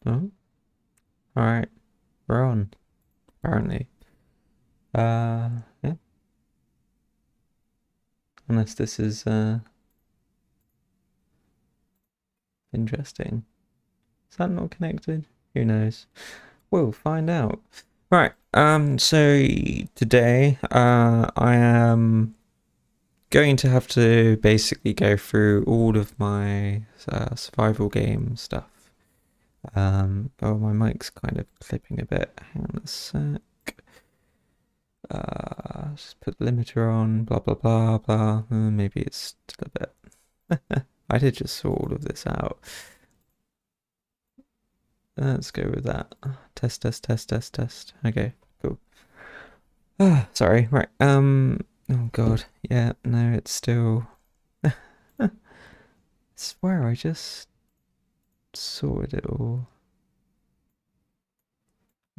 Oh, alright. We're on, apparently. Yeah. Unless this is, interesting. Is that not connected? Who knows? We'll find out. Right, so today, I am going to have to basically go through all of my survival game stuff. Oh, my mic's kind of clipping a bit. Hang on a sec. Just put the limiter on, blah, blah, blah, blah. Maybe it's still a bit. I did just sort all of this out. Let's go with that. Test, test, test, test, test. Okay, cool. Sorry. Right. Oh God. Yeah. No, it's still. I swear I just sorted it all.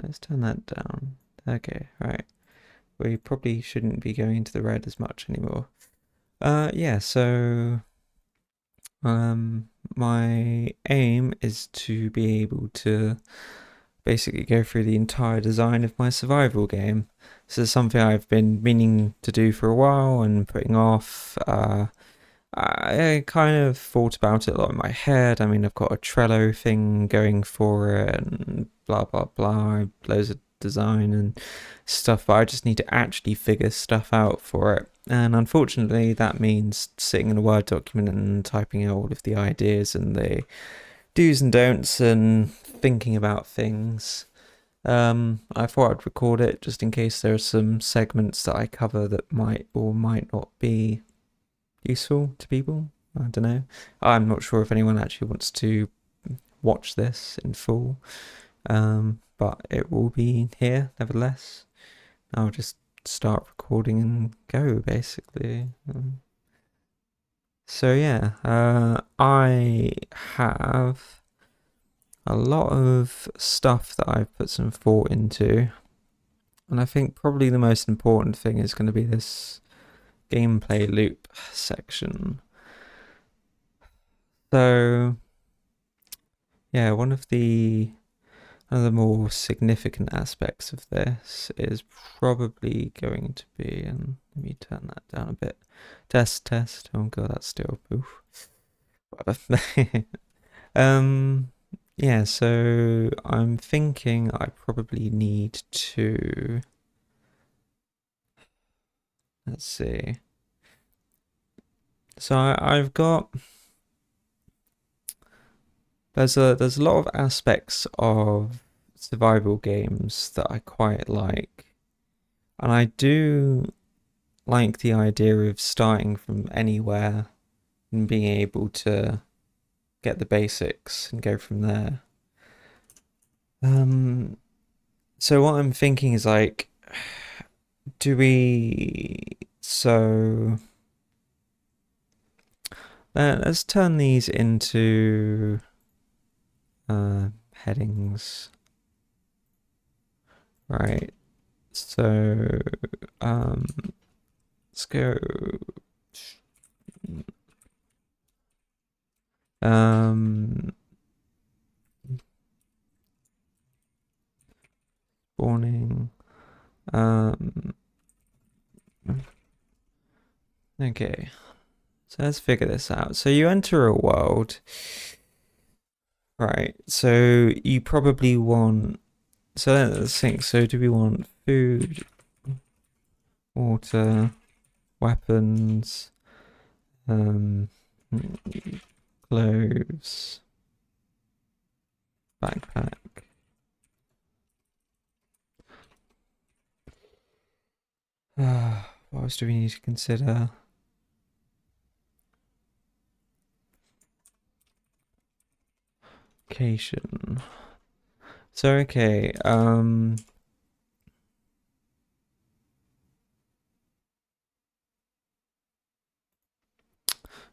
Let's turn that down. Okay. Right. We probably shouldn't be going into the red as much anymore. Yeah. So, my aim is to be able to basically go through the entire design of my survival game. This is something I've been meaning to do for a while and putting off. I kind of thought about it a lot in my head. I mean, I've got a Trello thing going for it and blah, blah, blah, loads of design and stuff, but I just need to actually figure stuff out for it. And unfortunately, that means sitting in a Word document and typing out all of the ideas and the do's and don'ts and thinking about things. I thought I'd record it just in case there are some segments that I cover that might or might not be useful to people. I don't know. I'm not sure if anyone actually wants to watch this in full, but it will be here nevertheless. I'll just start recording and go basically. So yeah, I have a lot of stuff that I've put some thought into, and I think probably the most important thing is going to be this gameplay loop section. So yeah, one of the more significant aspects of this is probably going to be, and let me turn that down a bit. Test, test. Oh god, that's still poof. um, yeah. So I'm thinking I probably need to. Let's see. So I've got. There's a lot of aspects of survival games that I quite like. And I do like the idea of starting from anywhere and being able to get the basics and go from there. Um, so what I'm thinking is like, do we? So let's turn these into headings, right? So let's go. Spawning. Okay. So let's figure this out. So you enter a world, right? So you probably want. So let's think. So do we want food, water, weapons, um, clothes, backpack? What else do we need to consider? Location. So okay,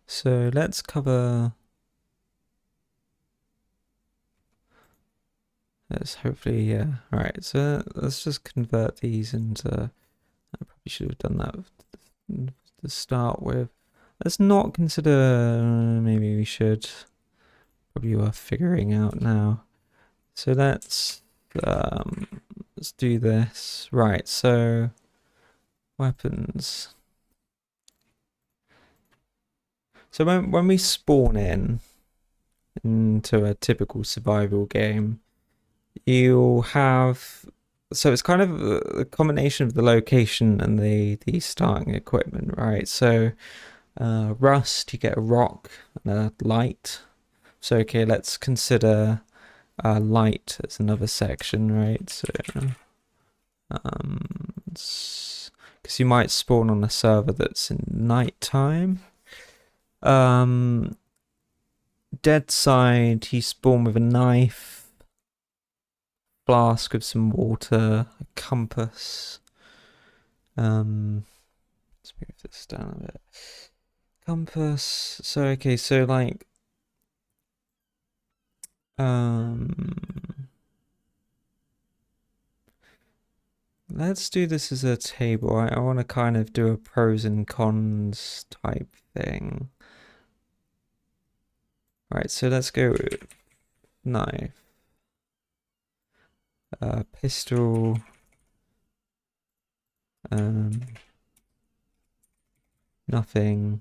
so let's cover. Let's hopefully, yeah. All right, so let's just convert these into. I probably should have done that to start with. Let's not consider. Maybe we should. Probably worth figuring out now. So let's do this. Right, so weapons. So when we spawn into a typical survival game, you'll have, so it's kind of a combination of the location and the starting equipment, right? So Rust, you get a rock and a light. So okay, let's consider light as another section, right? So because you might spawn on a server that's in nighttime. Dead side, you spawn with a knife, flask with some water, a compass. Let's move this down a bit. Compass. So okay, so like let's do this as a table. I want to kind of do a pros and cons type thing. Right, so let's go with knife. Pistol. Nothing.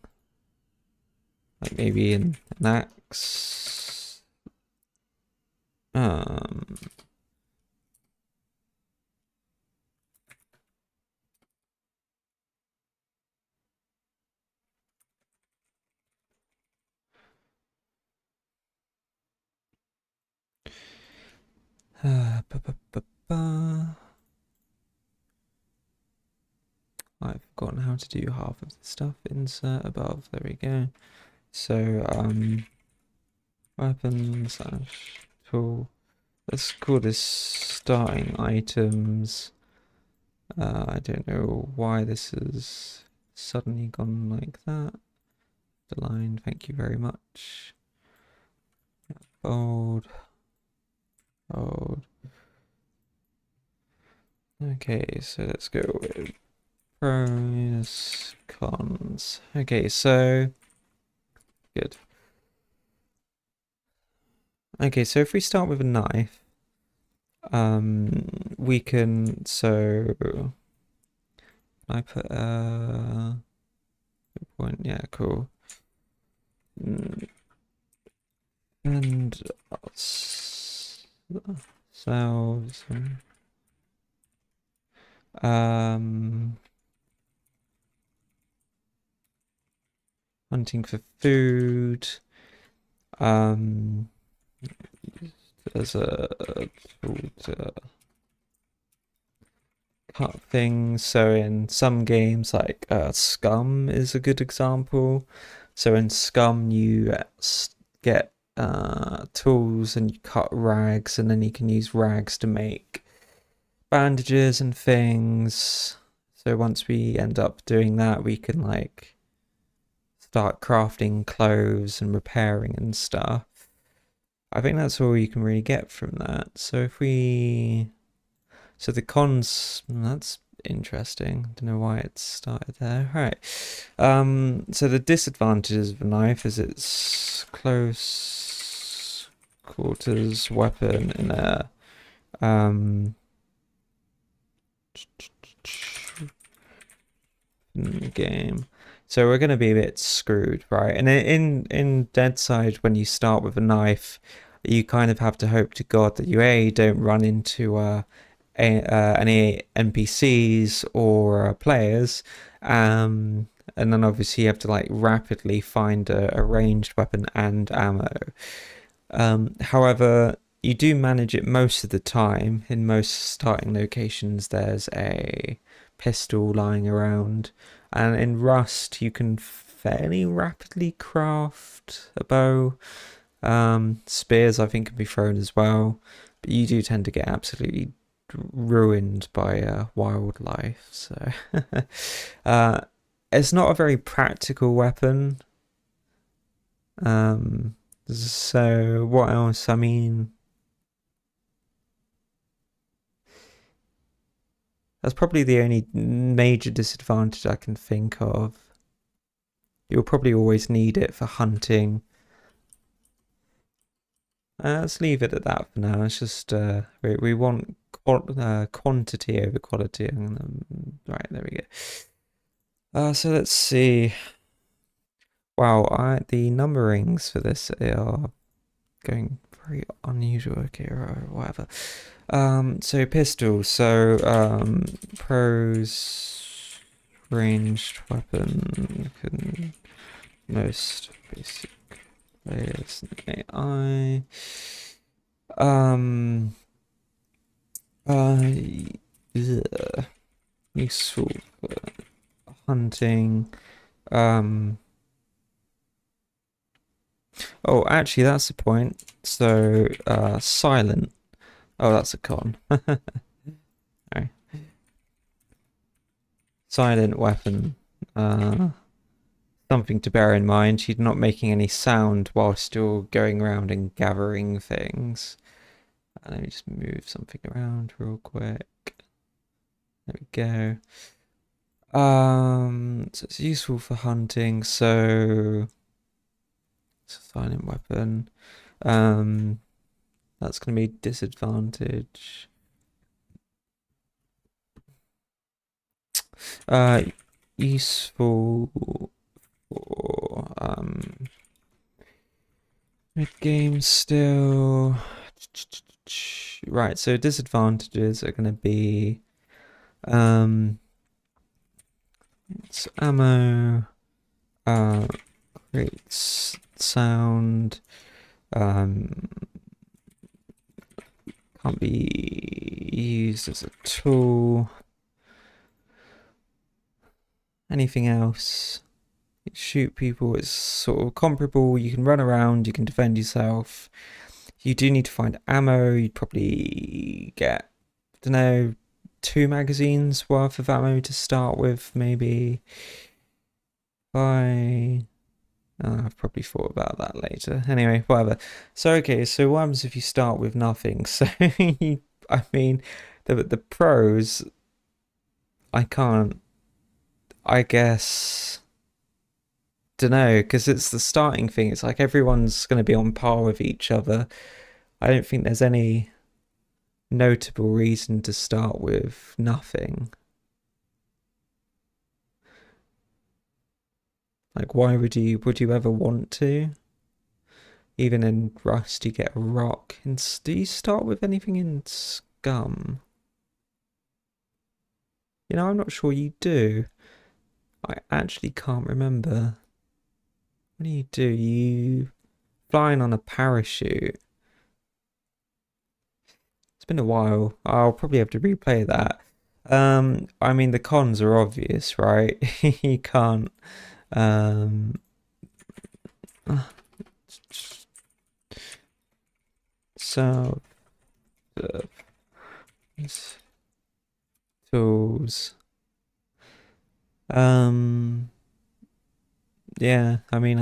Like maybe an axe. I've forgotten how to do half of the stuff. Insert above. There we go. So weapons / tool. Let's call this starting items. I don't know why this has suddenly gone like that. The line, thank you very much. Bold. Bold. Okay, so let's go with pros, cons. Okay, so good. Okay, so if we start with a knife, we can, so I put a point, yeah, cool. And selves, hunting for food, there's a tool to cut things. So in some games, like Scum is a good example. So in Scum, you get tools and you cut rags, and then you can use rags to make bandages and things. So once we end up doing that, we can like start crafting clothes and repairing and stuff. I think that's all you can really get from that. So if we, so the cons, that's interesting. Don't know why it started there. All right. So the disadvantages of a knife is it's close quarters weapon in a game. So we're going to be a bit screwed, right? And in Dead Side, when you start with a knife, you kind of have to hope to God that you don't run into any NPCs or players, and then obviously you have to like rapidly find a ranged weapon and ammo. However, you do manage it most of the time. In most starting locations, there's a pistol lying around, and in Rust you can fairly rapidly craft a bow. Spears I think can be thrown as well, but you do tend to get absolutely ruined by wildlife, so it's not a very practical weapon. So what else? I mean, that's probably the only major disadvantage I can think of. You'll probably always need it for hunting. Let's leave it at that for now. It's just we want quantity over quality. Right, there we go. So let's see. Wow, the numberings for this are going very unusual. Okay, right, whatever. So pistol. So pros, ranged weapon, can most basic players AI. Yeah, useful for hunting. Oh, actually, that's the point. So, silent. Oh, that's a con. Right. Silent weapon. Something to bear in mind. She's not making any sound while still going around and gathering things. Let me just move something around real quick. There we go. So it's useful for hunting. So it's a silent weapon. That's going to be disadvantage. Useful for mid game still. Right, so disadvantages are going to be it's ammo, creates sound, can't be used as a tool. Anything else? Shoot people is sort of comparable. You can run around, you can defend yourself. You do need to find ammo. You'd probably get, I don't know, 2 magazines worth of ammo to start with, maybe. I've probably thought about that later. Anyway, whatever. So, okay, so what happens if you start with nothing? So, I mean, the pros, I can't, I guess, don't know, because it's the starting thing. It's like everyone's going to be on par with each other. I don't think there's any notable reason to start with nothing. Like, why would you ever want to? Even in Rust, you get a rock. And do you start with anything in Scum? You know, I'm not sure you do. I actually can't remember. What do you do? You flying on a parachute. It's been a while. I'll probably have to replay that. I mean, the cons are obvious, right? You can't. So the tools. Yeah, I mean,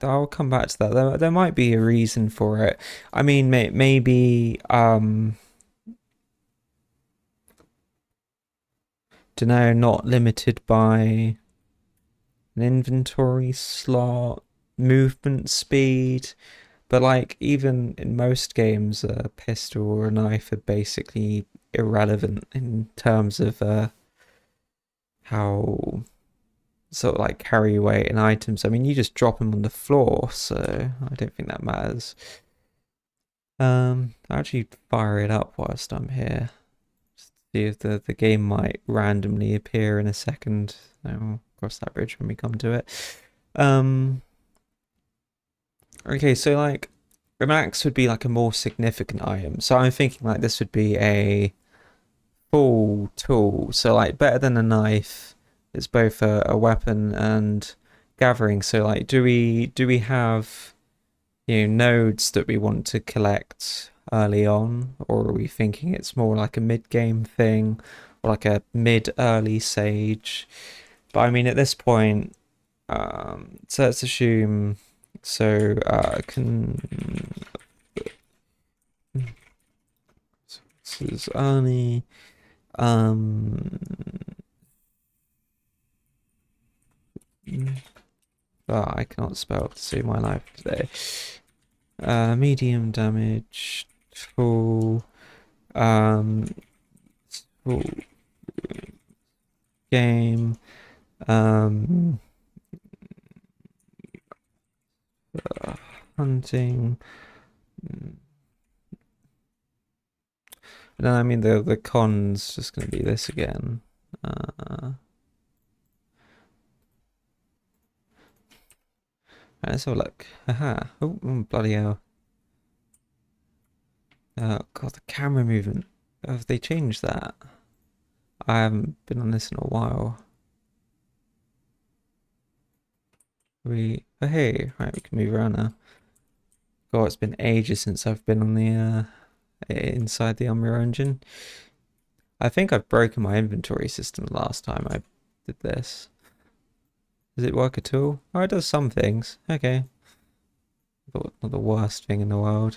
I'll come back to that. There might be a reason for it. I mean, maybe don't know, not limited by an inventory slot, movement speed, but like even in most games, a pistol or a knife are basically irrelevant in terms of how sort of like carry weight and items. I mean, you just drop them on the floor, so I don't think that matters. I'll actually fire it up whilst I'm here. Just see if the game might randomly appear in a second. I'll cross that bridge when we come to it. Okay, so like an axe would be like a more significant item. So I'm thinking like this would be a full tool. So like better than a knife. It's both a weapon and gathering. So like do we have nodes that we want to collect early on, or are we thinking it's more like a mid-game thing or like a mid-early sage? But I mean at this point, so let's assume so this is only I cannot spell to save my life today. Medium damage, full, um, full game, um, hunting. No, I mean the con's just gonna be this again. Let's have a look. Haha. Oh, bloody hell. Oh god, the camera movement. Have they changed that? I haven't been on this in a while. Oh hey, right, we can move around now. God, it's been ages since I've been on the inside the Unreal Engine. I think I've broken my inventory system the last time I did this. Does it work at all? Oh, it does some things. Okay. But not the worst thing in the world.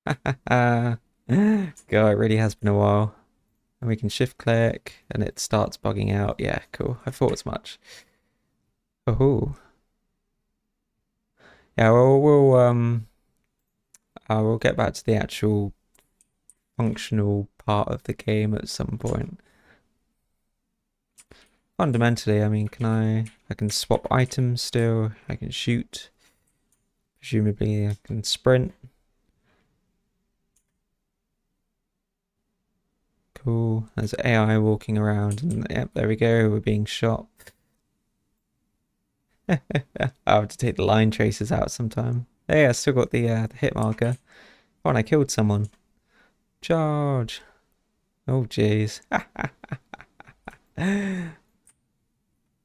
God, it really has been a while. And we can shift click and it starts bugging out. Yeah, cool. I thought as much. Oh. Yeah, well, we'll get back to the actual functional part of the game at some point. Fundamentally, I mean, I can swap items still. I can shoot. Presumably I can sprint. Cool. There's AI walking around and yep, there we go. We're being shot. I'll have to take the line tracers out sometime. Hey, I still got the hit marker. Oh, and I killed someone. Charge. Oh, jeez.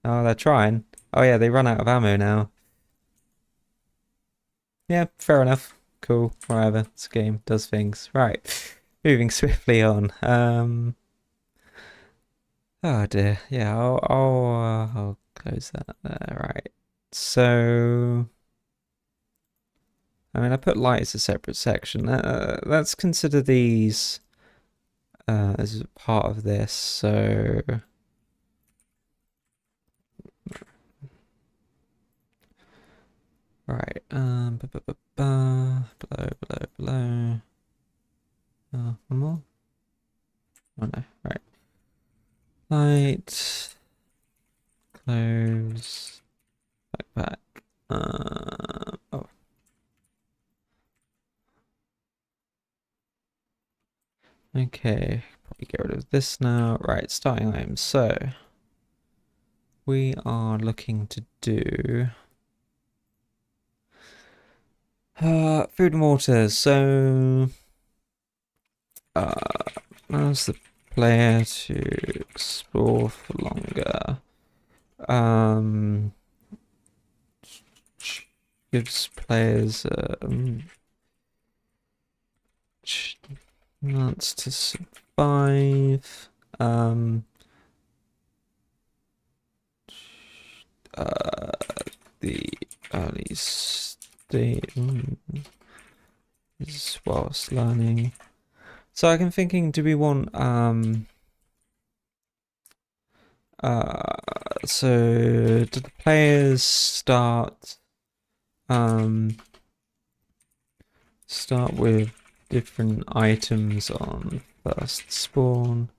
Oh, they're trying. Oh, yeah, they run out of ammo now. Yeah, fair enough. Cool. Whatever. This game does things. Right. Moving swiftly on. Oh dear. Yeah, I'll close that there. Right. So, I mean, I put light as a separate section. Let's consider these as part of this. So, right. Below. One more. Oh no. Right. Light. Close. Back. Oh. Okay. Probably get rid of this now. Right. Starting items. So, we are looking to do food and water. So allows the player to explore for longer. Gives players chance to survive. The early state is whilst learning. So I'm thinking, do we want so do the players start with different items on first spawn?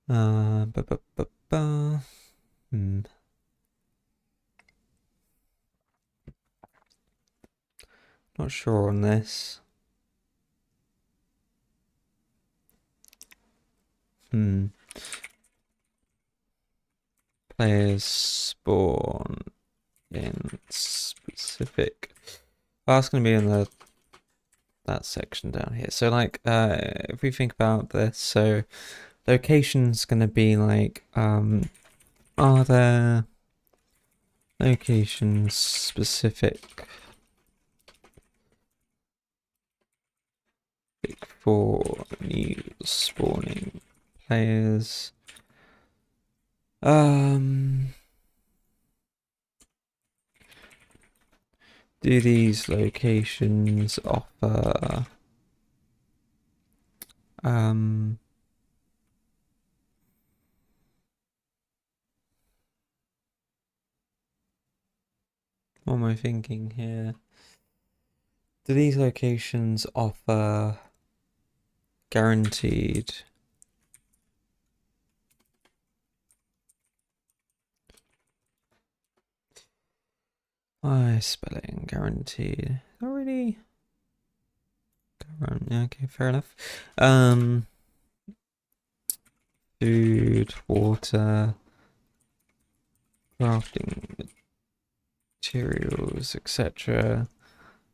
Hmm. Not sure on this. Players spawn in specific. Oh, that's going to be in that section down here. So like, if we think about this, so location's going to be like, are there locations specific for new spawning players? Do these locations offer What am I thinking here? Do these locations offer guaranteed? Why spelling guaranteed? Not really. Yeah, okay, fair enough. Food, water, crafting materials, etc.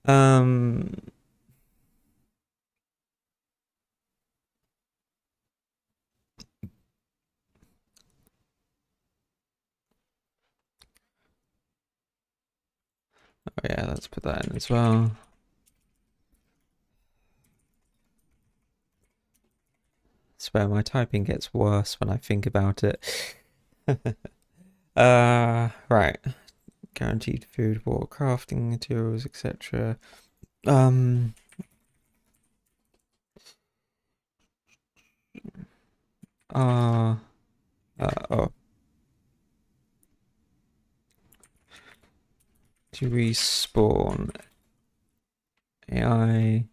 Oh yeah, let's put that in as well. I swear my typing gets worse when I think about it. Right. Guaranteed food, water, crafting materials, etc. Um, uh, oh. To respawn AI.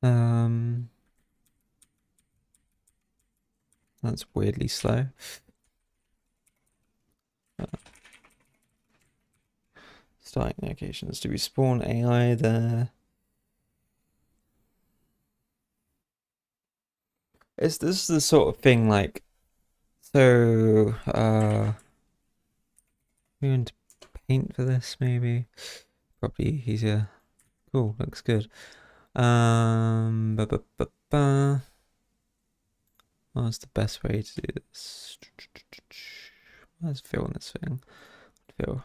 Um, that's weirdly slow. Starting locations. Do we spawn AI there? Is this the sort of thing like, so, we want to paint for this maybe? Probably easier. Cool, looks good. Ba, ba, ba, ba. What's the best way to do this? Where's Phil on this thing? Phil.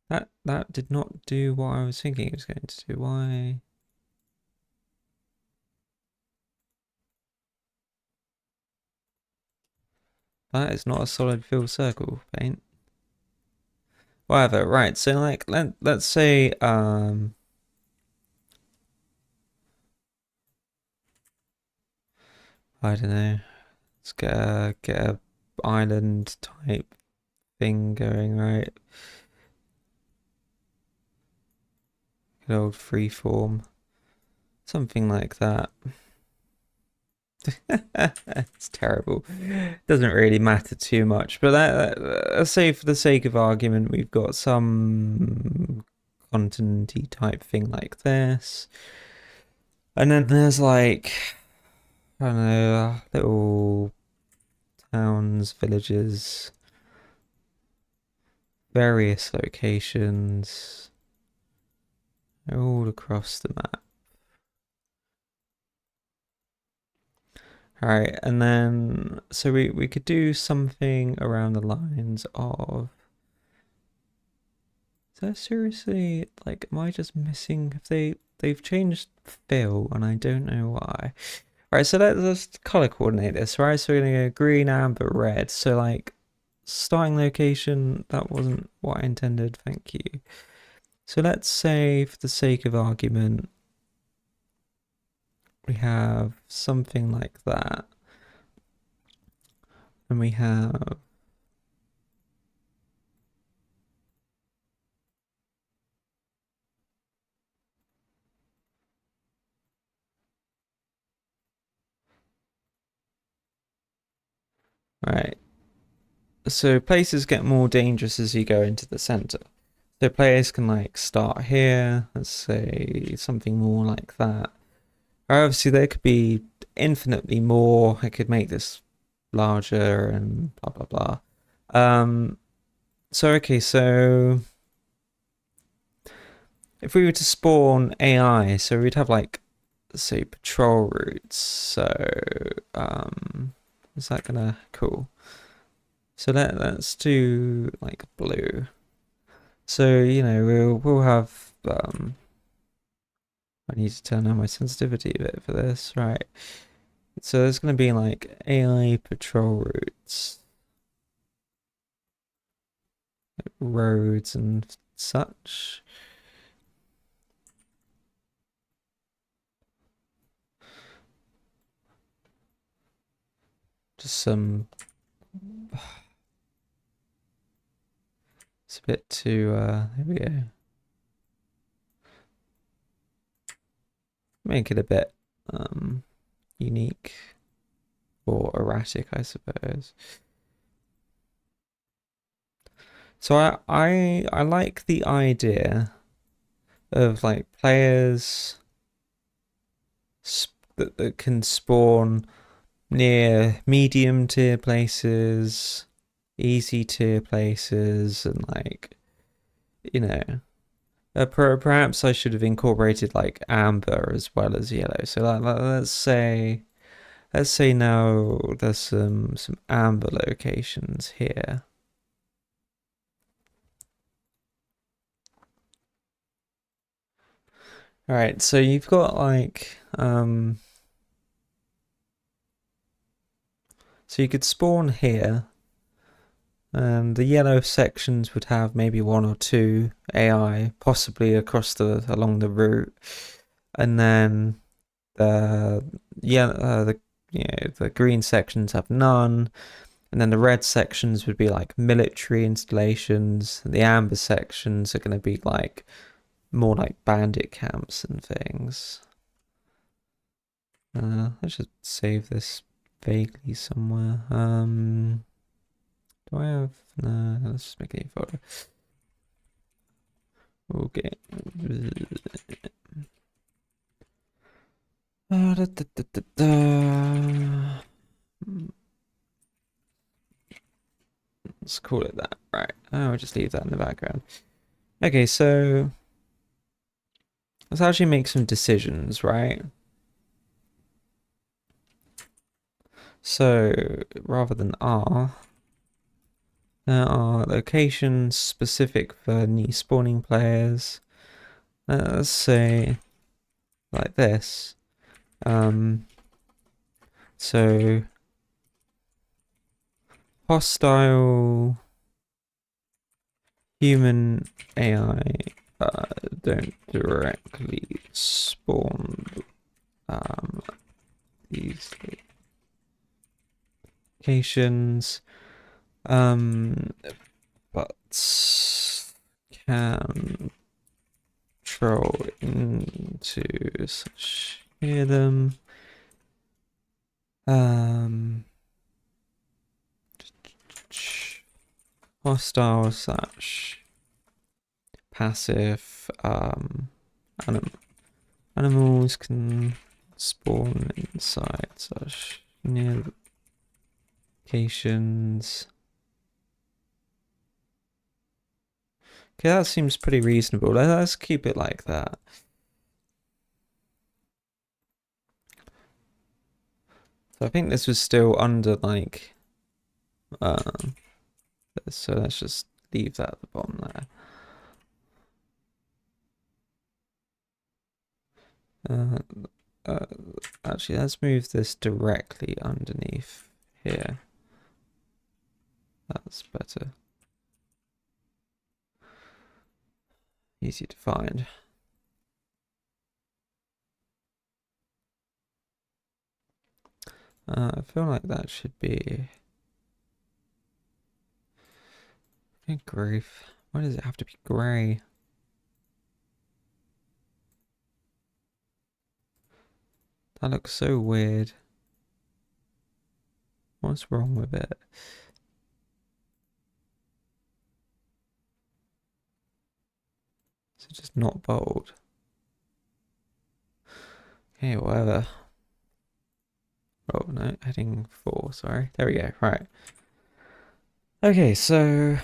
That did not do what I was thinking it was going to do. Why? That is not a solid fill circle paint. Whatever, right, so like let's say I don't know. Let's get a island type thing going, right? Good old freeform. Something like that. It's terrible. Doesn't really matter too much, but let's say for the sake of argument, we've got some continenty type thing like this, and then there's like, I don't know, little towns, villages, various locations all across the map. All right, and then so we could do something around the lines of. Is that seriously like? Am I just missing? If they've changed fill and I don't know why. All right, so let's color coordinate this. Right, so we're gonna go green, amber, red. So like starting location, that wasn't what I intended. Thank you. So let's say, for the sake of argument, we have something like that. And we have right. So places get more dangerous as you go into the center. So players can like start here, let's say something more like that. Or obviously there could be infinitely more. I could make this larger and blah blah blah. So okay, so if we were to spawn AI, so we'd have like, say, patrol routes. So is that gonna cool? So let's do like blue. So you know we'll have I need to turn on my sensitivity a bit for this, right? So there's gonna be like AI patrol routes, roads and such. Just some. It's a bit too. There we go. Make it a bit unique or erratic, I suppose. So I like the idea of like players that can spawn near medium tier places, easy tier places, and like, you know, perhaps I should have incorporated like amber as well as yellow. So let's say now there's some amber locations here. All right, so you've got like so you could spawn here, and the yellow sections would have maybe 1 or 2 AI, possibly across along the route, and then the green sections have none, and then the red sections would be like military installations. And the amber sections are going to be like more like bandit camps and things. Let's just save this vaguely somewhere. Do I have? No, let's just make a new folder. Okay. Let's call it that. Right. I'll just leave that in the background. Okay, so let's actually make some decisions, right? So rather than R, there are locations specific for new spawning players. Let's say like this. So hostile human AI don't directly spawn these locations, but can troll into such hear them. Hostile / passive animals can spawn inside such near locations. Okay, that seems pretty reasonable. Let's keep it like that. So I think this was still under like so let's just leave that at the bottom there. Actually, let's move this directly underneath here. That's better. Easy to find. I feel like that should be... Good grief. Why does it have to be grey? That looks so weird. What's wrong with it? Is it just not bold? Okay, whatever. Oh, no, heading 4, sorry. There we go, right. Okay, so...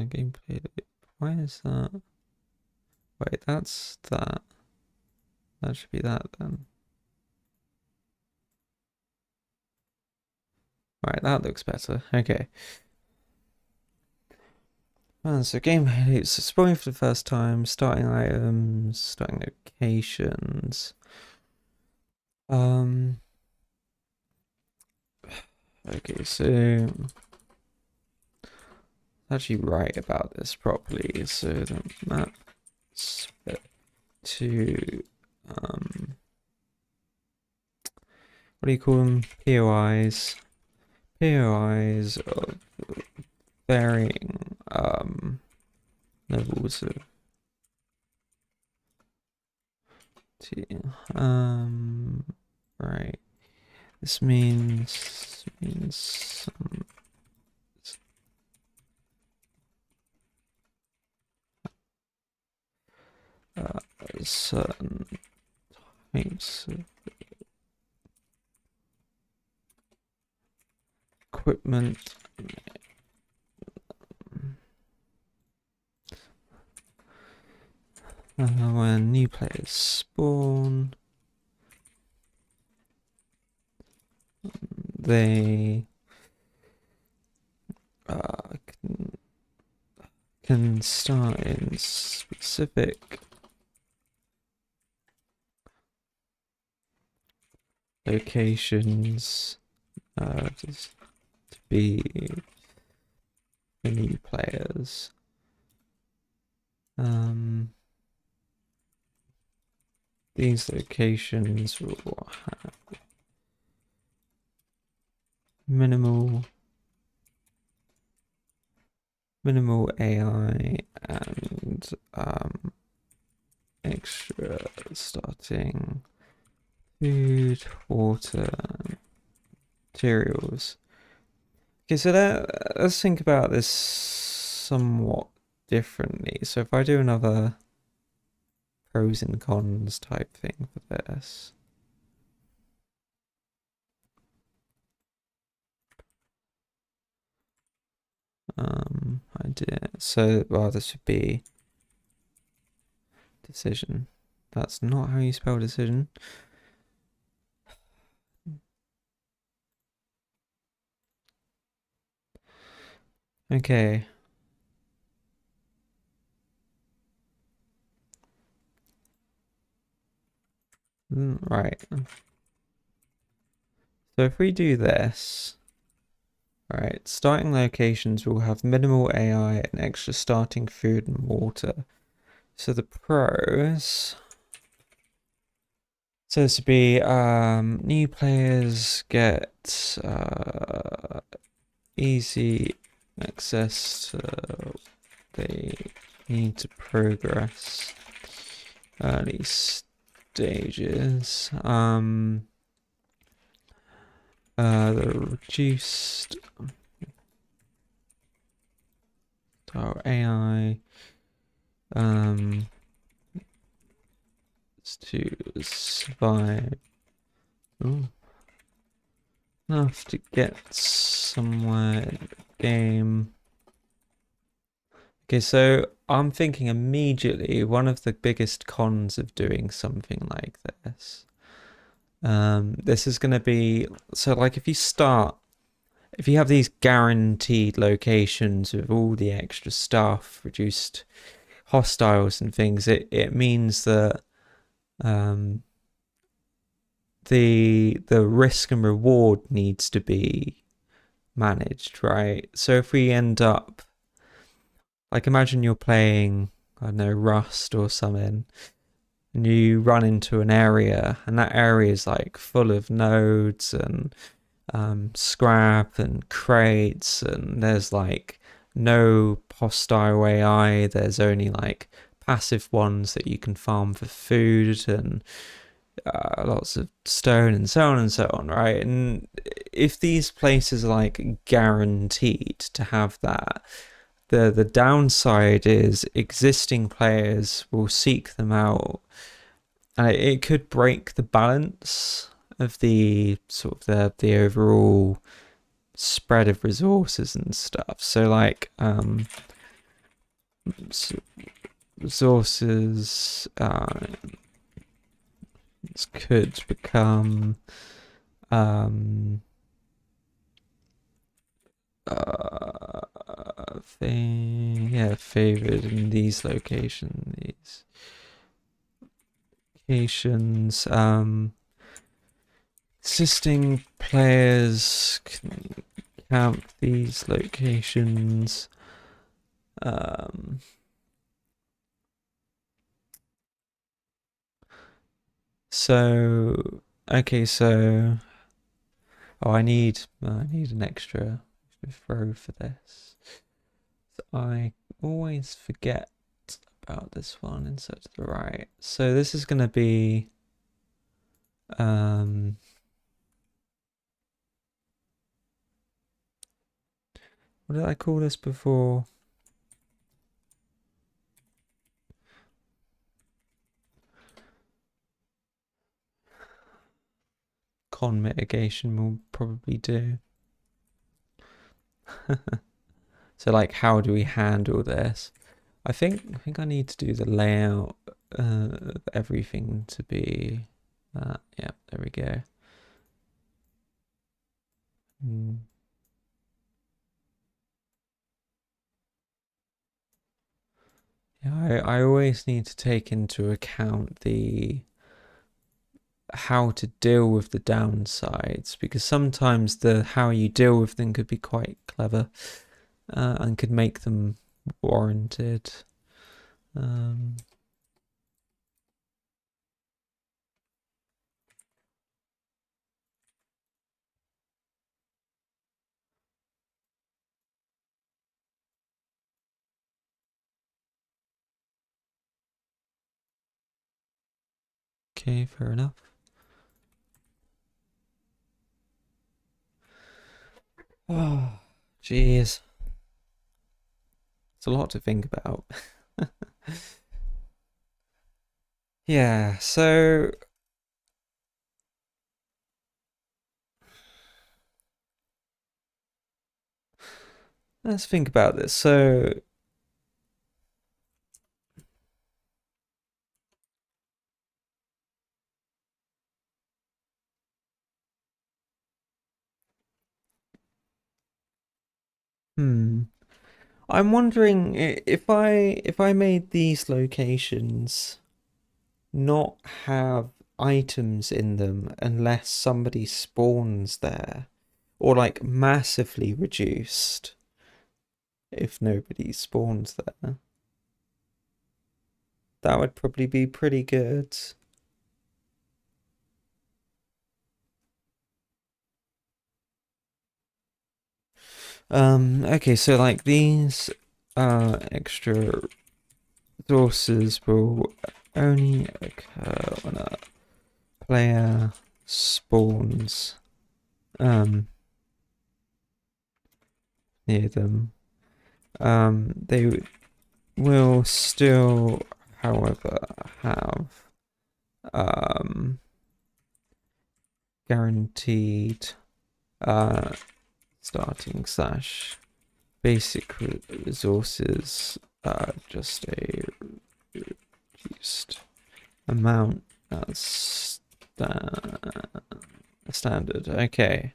gameplay. Why is that? Wait, that's that. That should be that then. Right, that looks better. Okay. So gameplay. It's spawning for the first time. Starting items. Starting locations. Okay, so actually write about this properly. So the map spec to what do you call them? POIs. POIs of varying levels of right. This means some certain types of equipment. When new players spawn, they can start in specific locations just to be the new players. These locations will have minimal AI and extra starting food, water, materials. Okay, so let's think about this somewhat differently. So if I do another pros and cons type thing for this. I did. So, well, this would be decision. That's not how you spell decision. Okay. Right. So if we do this, right, starting locations will have minimal AI and extra starting food and water. So the pros. So this would be new players get easy access to they need to progress early stages. The reduced AI to survive enough to get somewhere in the game. Okay, so I'm thinking immediately one of the biggest cons of doing something like this. This is going to be, so like if you have these guaranteed locations with all the extra stuff, reduced hostiles and things, it means that the risk and reward needs to be managed, right? So if we end up, like, imagine you're playing, I don't know, Rust or something, and you run into an area, and that area is like full of nodes and scrap and crates, and there's like no hostile AI. There's only like passive ones that you can farm for food and lots of stone and so on and so on, right? And if these places are like guaranteed to have that, the downside is existing players will seek them out, and it could break the balance of the sort of the overall spread of resources and stuff. So like resources could become favored in these locations. Existing players can camp these locations Um, so okay, so I need an extra row for this. So I always forget about this one. Insert to the right. So this is gonna be um what did I call this before? Con mitigation will probably do. So like how do we handle this? I think I need to do the layout of everything to be yeah, there we go. Mm. Yeah, I always need to take into account the how to deal with the downsides because sometimes the how you deal with them could be quite clever and could make them warranted. Um, okay, fair enough. Oh, jeez. It's a lot to think about. Yeah, so let's think about this. So, hmm, I'm wondering if I made these locations not have items in them unless somebody spawns there, or like massively reduced if nobody spawns there. That would probably be pretty good. Okay, so like these extra resources will only occur when a player spawns um near them. They will still, however, have um guaranteed uh starting slash basic resources, just a reduced amount as standard. Okay.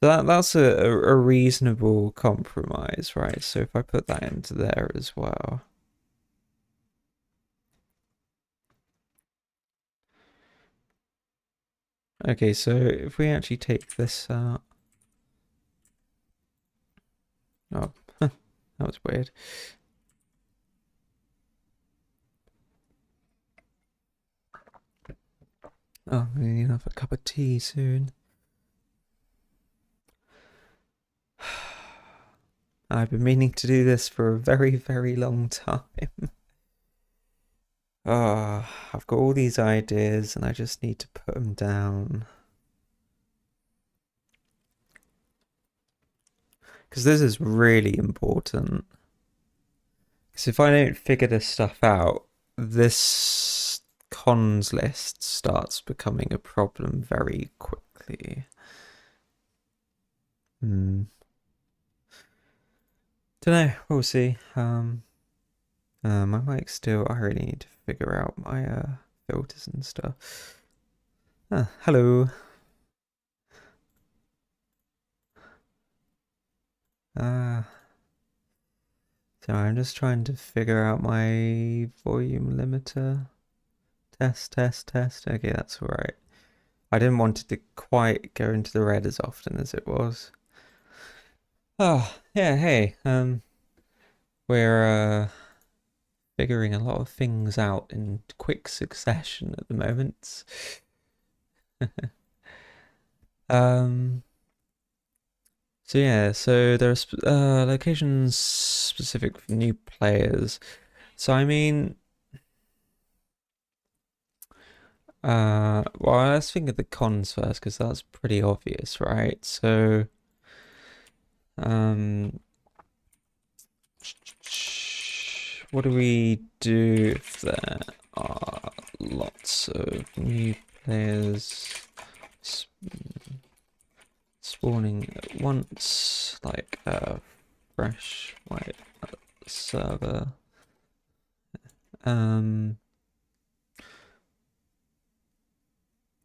So that's a reasonable compromise, right? So if I put that into there as well. Okay, so if we actually take this out. Oh, that was weird. Oh, I'm gonna need to have a cup of tea soon. I've been meaning to do this for a very, very long time. Oh, I've got all these ideas and I just need to put them down. Because this is really important. Because if I don't figure this stuff out, this cons list starts becoming a problem very quickly. Hmm. Don't know. We'll see. My mic still. I really need to figure out my filters and stuff. Hello. Uh, so I'm just trying to figure out my volume limiter. Test, test, test. Okay, that's all right. I didn't want it to quite go into the red as often as it was. Oh, yeah, hey. We're figuring a lot of things out in quick succession at the moment. um, so yeah, so there are locations specific for new players. So I mean, well, let's think of the cons first because that's pretty obvious, right? So, um, what do we do if there are lots of new players spawning at once, like a fresh white server?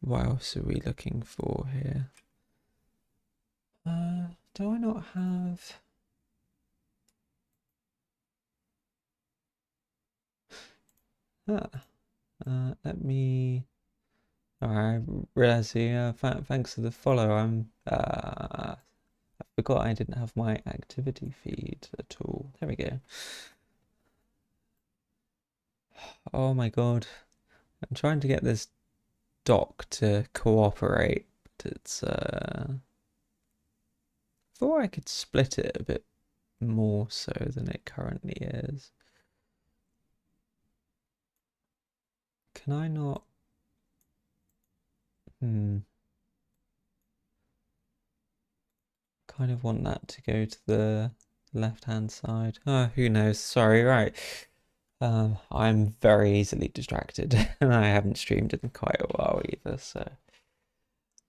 What else are we looking for here? Do I not have? Let me. I realize here. Thanks for the follow. I forgot I didn't have my activity feed at all. There we go. Oh my god. I'm trying to get this dock to cooperate, but it's thought I could split it a bit more so than it currently is. Can I not? Kind of want that to go to the left-hand side. Oh, who knows? Sorry, right. I'm very easily distracted and I haven't streamed in quite a while either, so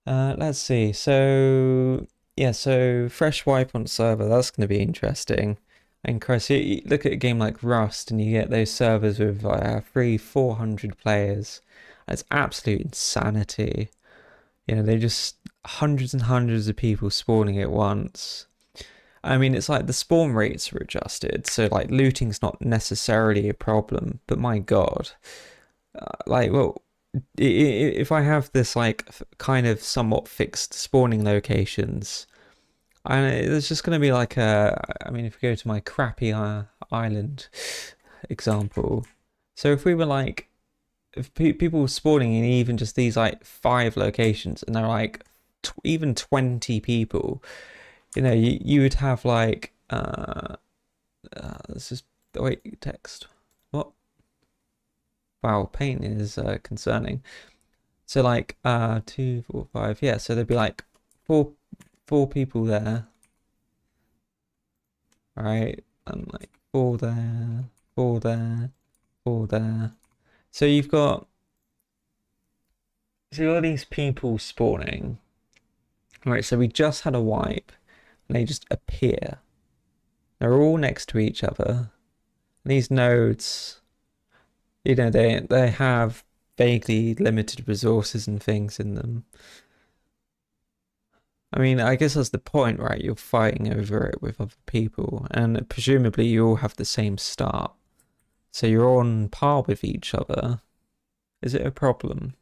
let's see. So yeah, so fresh wipe on server, that's gonna be interesting. And Chris, you look at a game like Rust and you get those servers with 400 players. It's absolute insanity. You know, they just hundreds and hundreds of people spawning at once. I mean, it's like the spawn rates are adjusted, so like looting's not necessarily a problem, but my God, like, well, if I have this like kind of somewhat fixed spawning locations, there's just going to be like I mean, if we go to my crappy island example, so if we were like, if people were spawning in even just these like 5 locations, and they're like even 20 people, you know, you would have like this is wait text what wow paint is concerning. So like 2 4 5, yeah, so there'd be like four people there, right, and like 4 there, 4 there, 4 there. So you've got all these people spawning, right? So we just had a wipe and they just appear. They're all next to each other. These nodes, you know, they have vaguely limited resources and things in them. I mean, I guess that's the point, right? You're fighting over it with other people, and presumably you all have the same start. So you're on par with each other. Is it a problem?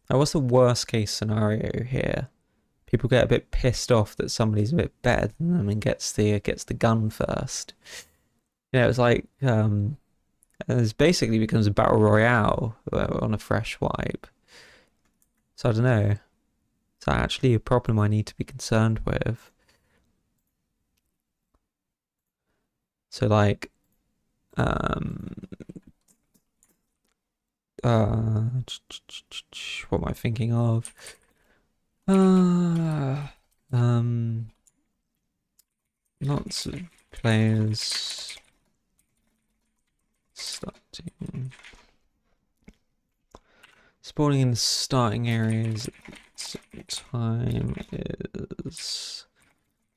Now, what's the worst case scenario here? People get a bit pissed off that somebody's a bit better than them and gets the gun first. You know, it's like it basically becomes a battle royale on a fresh wipe. So I don't know. Is that actually a problem I need to be concerned with? So like, what am I thinking of? Lots of players starting, spawning in the starting areas at the same time is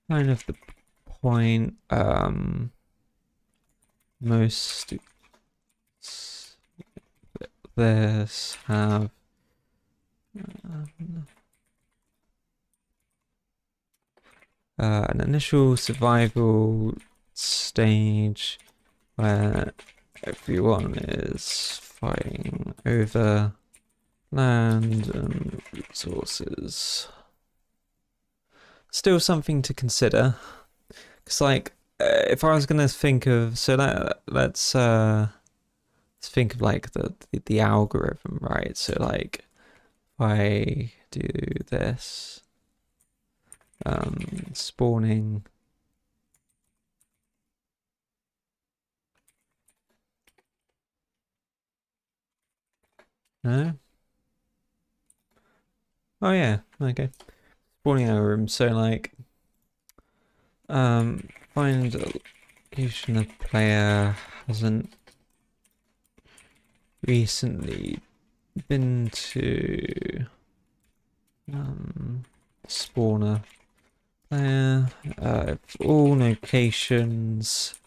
kind of the point. Most players have an initial survival stage where everyone is fighting over land and resources. Still something to consider, because like if I was gonna think of, so let's think of like the algorithm, right? So like if I do this, spawning. No? Oh yeah, okay. Spawning algorithm. So like, find a location the player hasn't recently been to. Spawner player. If all locations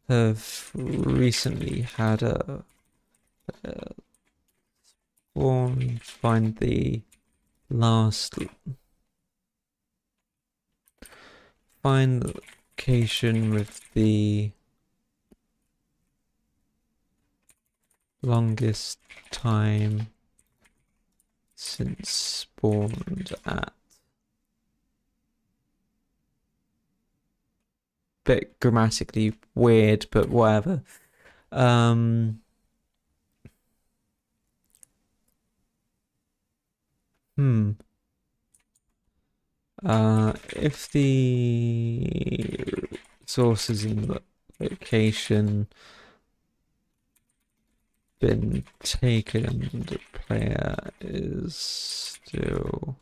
have recently had a spawn, find the last. Find the location with the longest time since spawned at. Bit grammatically weird, but whatever. Um, hmm. If the sources in the location been taken, the player is still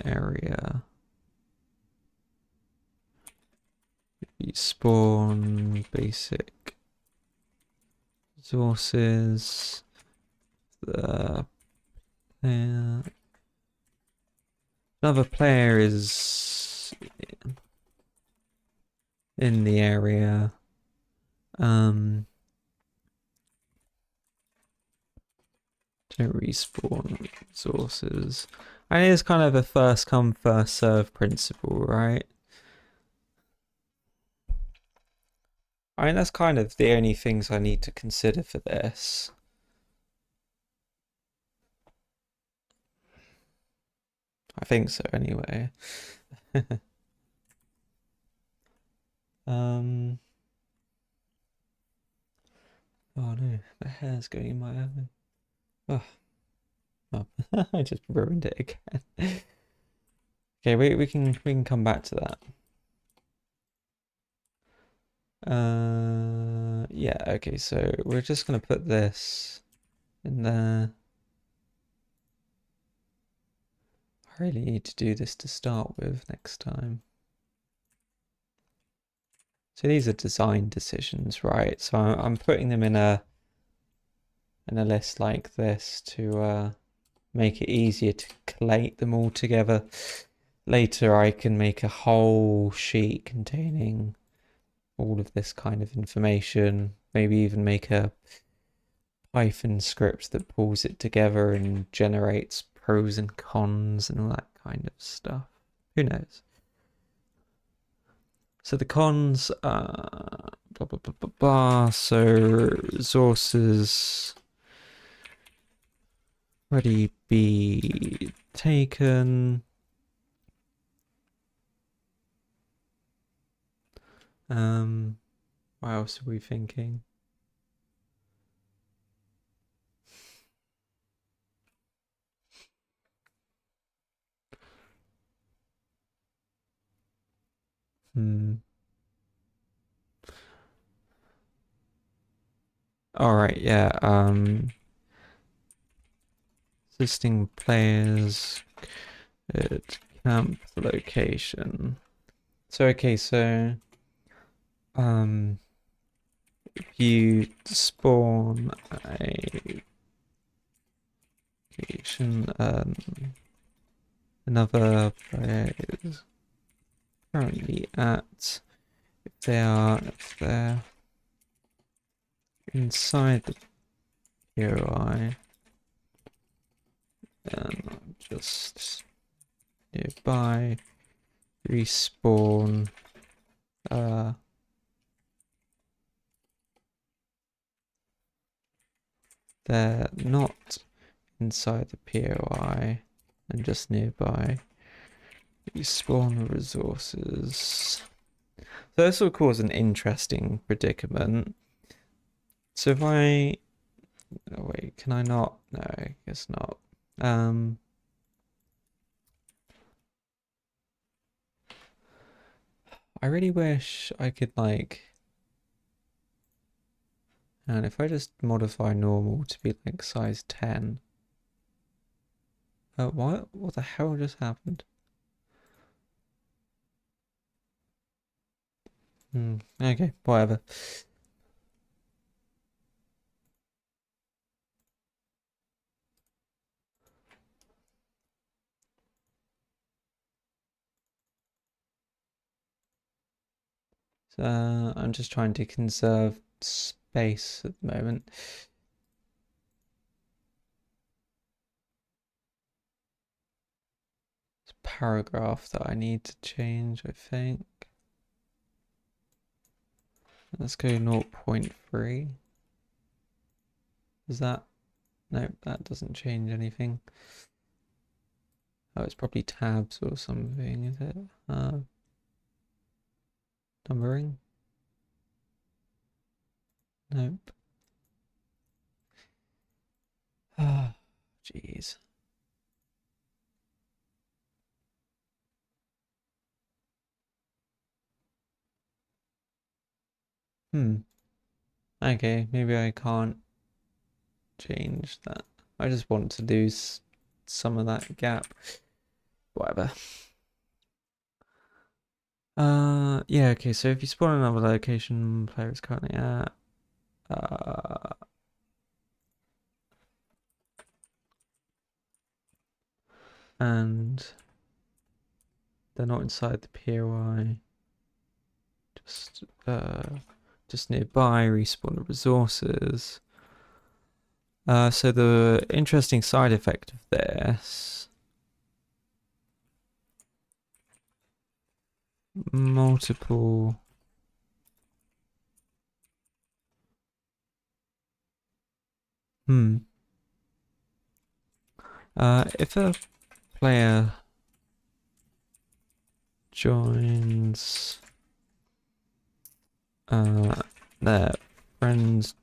area. Spawn basic resources. The player. Another player is in the area. Don't respawn resources. And it is kind of a first come, first serve principle, right? I mean, that's kind of the only things I need to consider for this. I think so, anyway. um. Oh no, the hair's going in my eye. Oh, oh. I just ruined it again. Okay, we can come back to that. Yeah, okay, so we're just gonna put this in there. I really need to do this to start with next time. So these are design decisions, right? So I'm putting them in a list like this to make it easier to collate them all together. Later I can make a whole sheet containing all of this kind of information, maybe even make a Python script that pulls it together and generates pros and cons and all that kind of stuff. Who knows? So the cons, blah blah blah blah blah. So resources already be taken. What else are we thinking? All right, yeah. Existing players at camp location. So okay, so if you spawn a location, another player is currently at. If they're inside the POI, and just nearby respawn. They're not inside the POI and just nearby. Respawn resources. So this will cause an interesting predicament. So if I... Oh wait, can I not? No, I guess not. I really wish I could like... And if I just modify normal to be like size 10. What? What the hell just happened? Okay, whatever. So, I'm just trying to conserve space at the moment. It's a paragraph that I need to change, I think. Let's go 0.3. Is that... Nope, that doesn't change anything. Oh, it's probably tabs or something, is it? Numbering? Nope. Ah, jeez. Okay, maybe I can't change that. I just want to lose some of that gap. Whatever. Yeah, okay, so if you spawn another location player is currently at, and they're not inside the POI, just nearby, respawn the resources. So the interesting side effect of this, multiple if a player joins their friends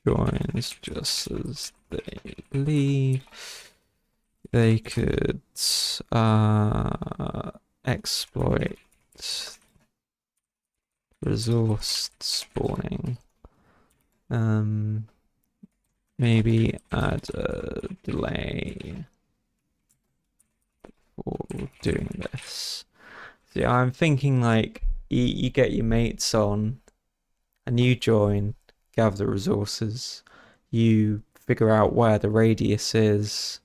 joins just as they leave, they could exploit resource spawning. Maybe add a delay for doing this. So yeah, I'm thinking like you get your mates on and you join, gather the resources, you figure out where the radius is,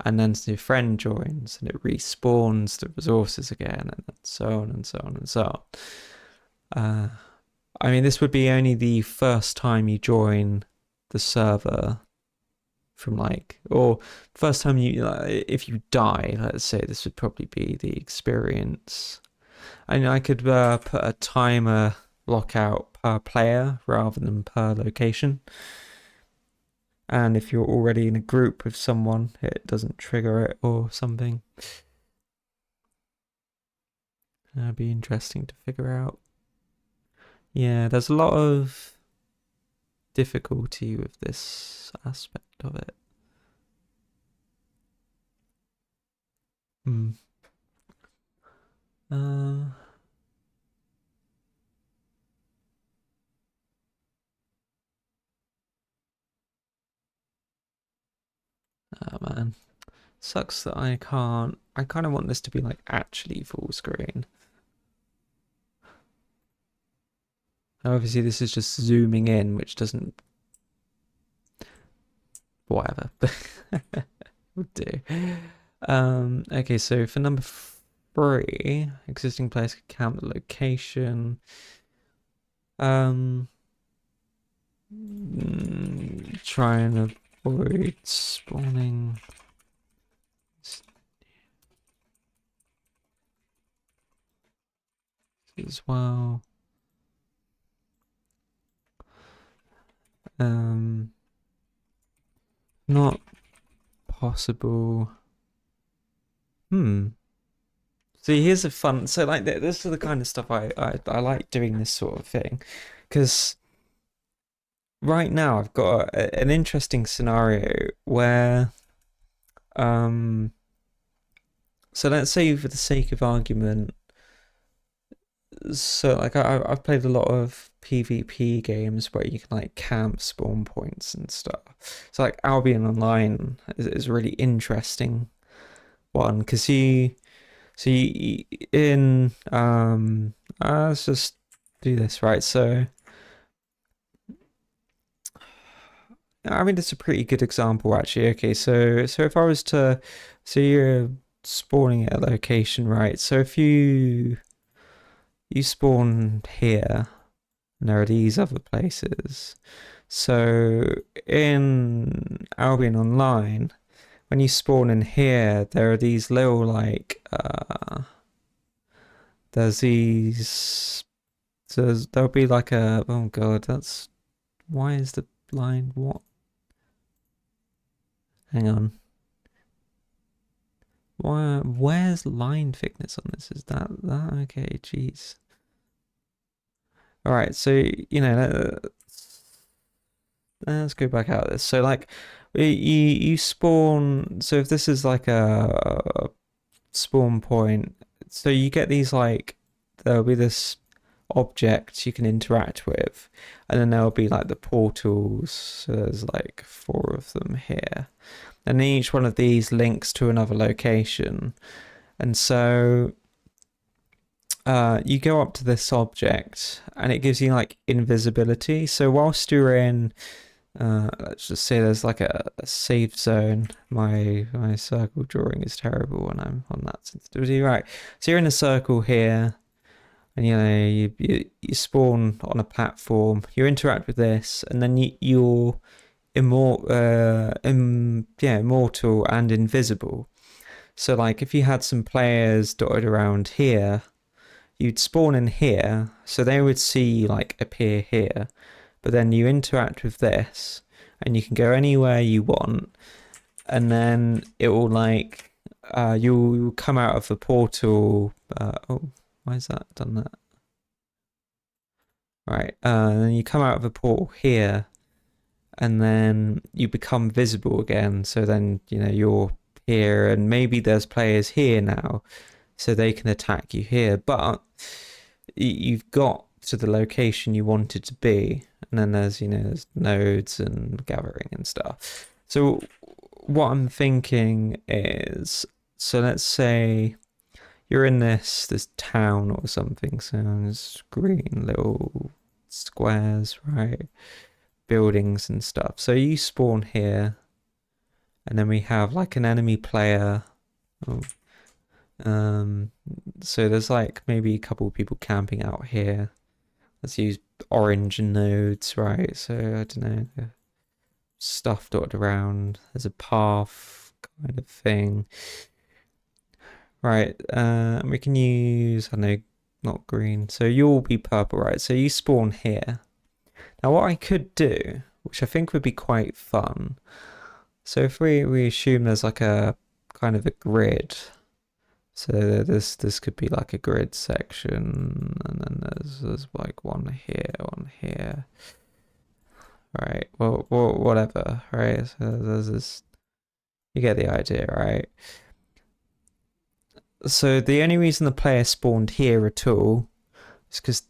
and then your friend joins and it respawns the resources again, and so on and so on and so on. I mean, this would be only the first time you join the server from like, or first time you, if you die, let's say, this would probably be the experience. And I could put a timer lockout per player rather than per location. And if you're already in a group with someone, it doesn't trigger it or something. That'd be interesting to figure out. Yeah, there's a lot of difficulty with this aspect of it. Hmm. Oh man. Sucks that I can't. I kind of want this to be like actually full screen. Obviously, this is just zooming in, which doesn't. Whatever. Would do. Okay, so for number 3, existing players can count the location. Try and avoid spawning as well. Not possible. So here's a fun. So like this is the kind of stuff I like doing this sort of thing, because right now I've got an interesting scenario where um. So let's say for the sake of argument, so like I've played a lot of PvP games where you can like camp spawn points and stuff. So like Albion Online is a really interesting one because you in let's just do this right. So I mean it's a pretty good example actually. Okay, so if I was to, so you're spawning at a location, right? So if you spawn here, and there are these other places. So in Albion Online, when you spawn in here, there are these little like there's these, so there'll be like a, oh god, that's, why is the line, what? Hang on. Where's line thickness on this? Is that okay? Jeez. All right, so let's go back out of this. So like you spawn. So if this is like a spawn point, so you get these like, there'll be this object you can interact with, and then there'll be like the portals. So there's like 4 of them here, and each one of these links to another location. And so you go up to this object and it gives you like invisibility. So whilst you're in, let's just say there's like a safe zone. My circle drawing is terrible when I'm on that sensitivity. Right. So you're in a circle here, and you spawn on a platform. You interact with this, and then you're immortal and invisible. So like if you had some players dotted around here, you'd spawn in here, so they would see you like appear here, but then you interact with this, and you can go anywhere you want, and then it will like you'll come out of the portal. Oh, why has that done that? Right, and then you come out of the portal here, and then you become visible again. So then you're here, and maybe there's players here now, so they can attack you here, but you've got to the location you wanted to be, and then there's nodes and gathering and stuff. So what I'm thinking is, so let's say you're in this town or something, so there's green little squares, right, buildings and stuff. So you spawn here, and then we have like an enemy player. Oh, so there's like maybe a couple of people camping out here. Let's use orange nodes, right? So I don't know, stuff dotted around. There's a path kind of thing, right? We can use, I know, not green. So you'll be purple, right? So you spawn here. Now what I could do, which I think would be quite fun. So if we assume there's like a kind of a grid. So this could be like a grid section, and then there's like one here, right? Well, whatever, right? So there's this, you get the idea, right? So the only reason the player spawned here at all is because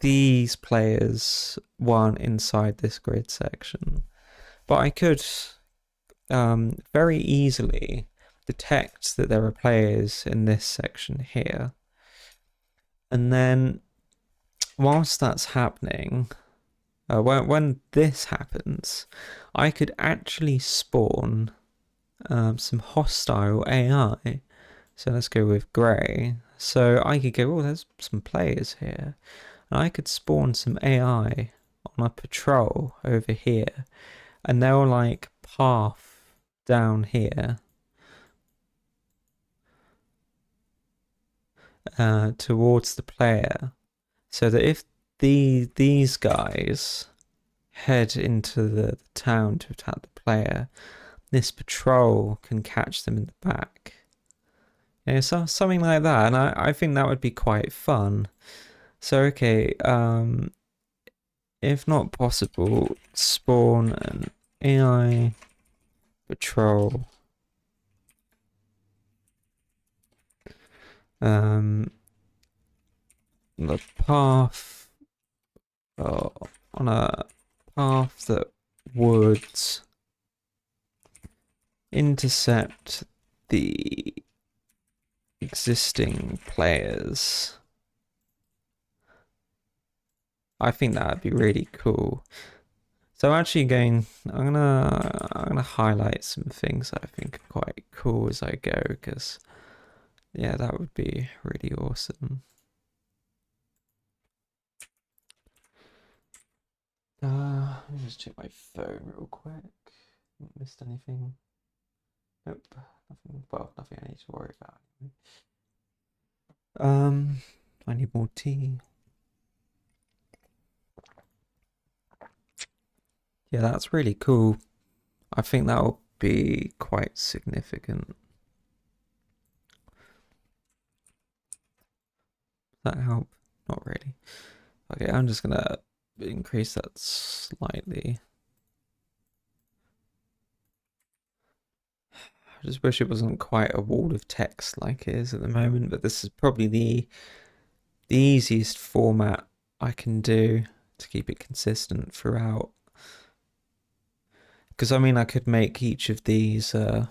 these players weren't inside this grid section. But I could very easily detect that there are players in this section here. And then whilst that's happening, when this happens, I could actually spawn some hostile AI. So let's go with grey. So I could go, oh, there's some players here. And I could spawn some AI on a patrol over here. And they'll like path down here towards the player, so that if these guys head into the town to attack the player, this patrol can catch them in the back. Yeah, so something like that, and I think that would be quite fun. So okay, if not possible, spawn an AI patrol. Um, the path, uh, on a path that would intercept the existing players. I think that'd be really cool. So actually I'm gonna highlight some things that I think are quite cool as I go, because yeah, that would be really awesome. Let me just check my phone real quick. Not missed anything. Nope, nothing. Well, nothing I need to worry about. I need more tea. Yeah, that's really cool. I think that'll be quite significant. Does that help? Not really. Okay, I'm just gonna increase that slightly. I just wish it wasn't quite a wall of text like it is at the moment, but this is probably the easiest format I can do to keep it consistent throughout. Because I mean, I could make each of these a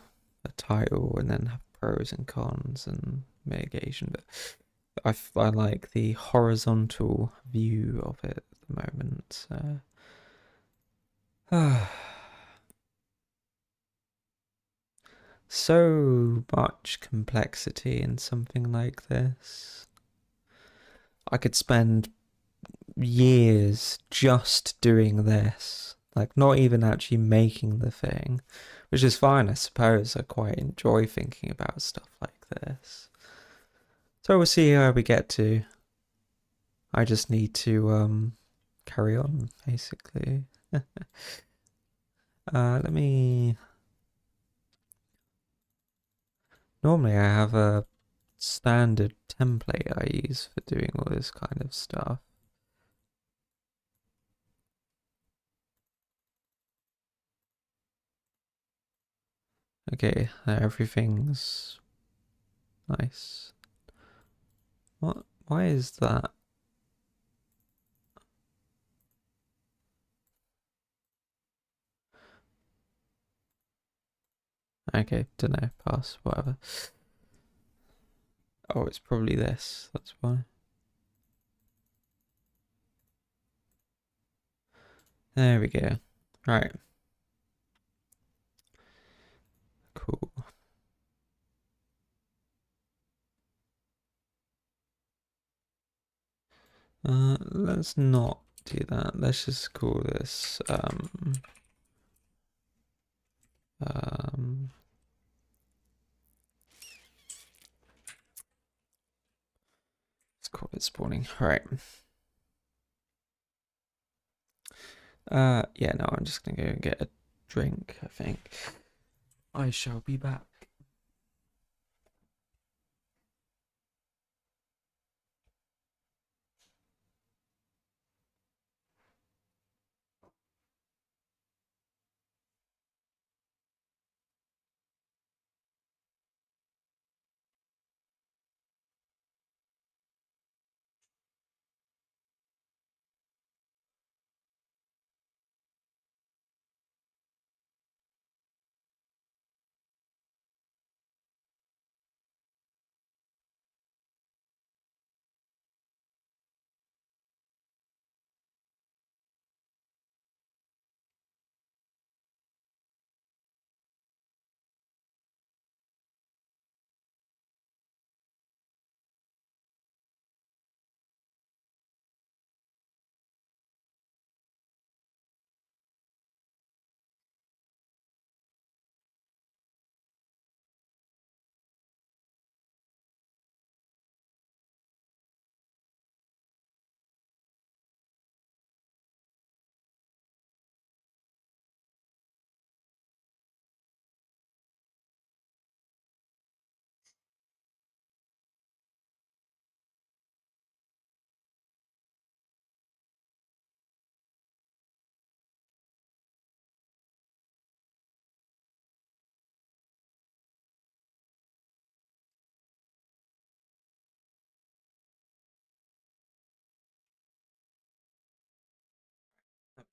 title and then have pros and cons and mitigation, but I like the horizontal view of it at the moment. So much complexity in something like this. I could spend years just doing this, like not even actually making the thing, which is fine, I suppose. I quite enjoy thinking about stuff like this. So we'll see how we get to. I just need to carry on, basically. Let me. Normally, I have a standard template I use for doing all this kind of stuff. Okay, everything's nice. What? Why is that? Okay, don't know. Pass. Whatever. Oh, it's probably this. That's why. There we go. Right. Cool. Let's not do that. Let's just call this um let's call it spawning. All right. Yeah, no, I'm just gonna go and get a drink, I think. I shall be back.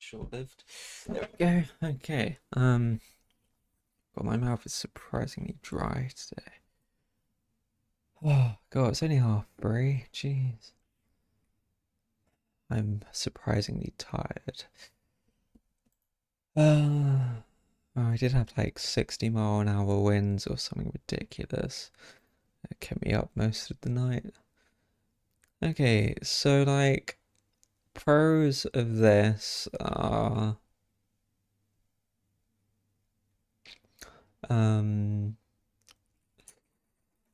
Short-lived. There we go. Okay. God, my mouth is surprisingly dry today. Oh God, it's only 3:30. Jeez. I'm surprisingly tired. I did have like 60-mile-an-hour winds or something ridiculous. It kept me up most of the night. Okay, so like pros of this are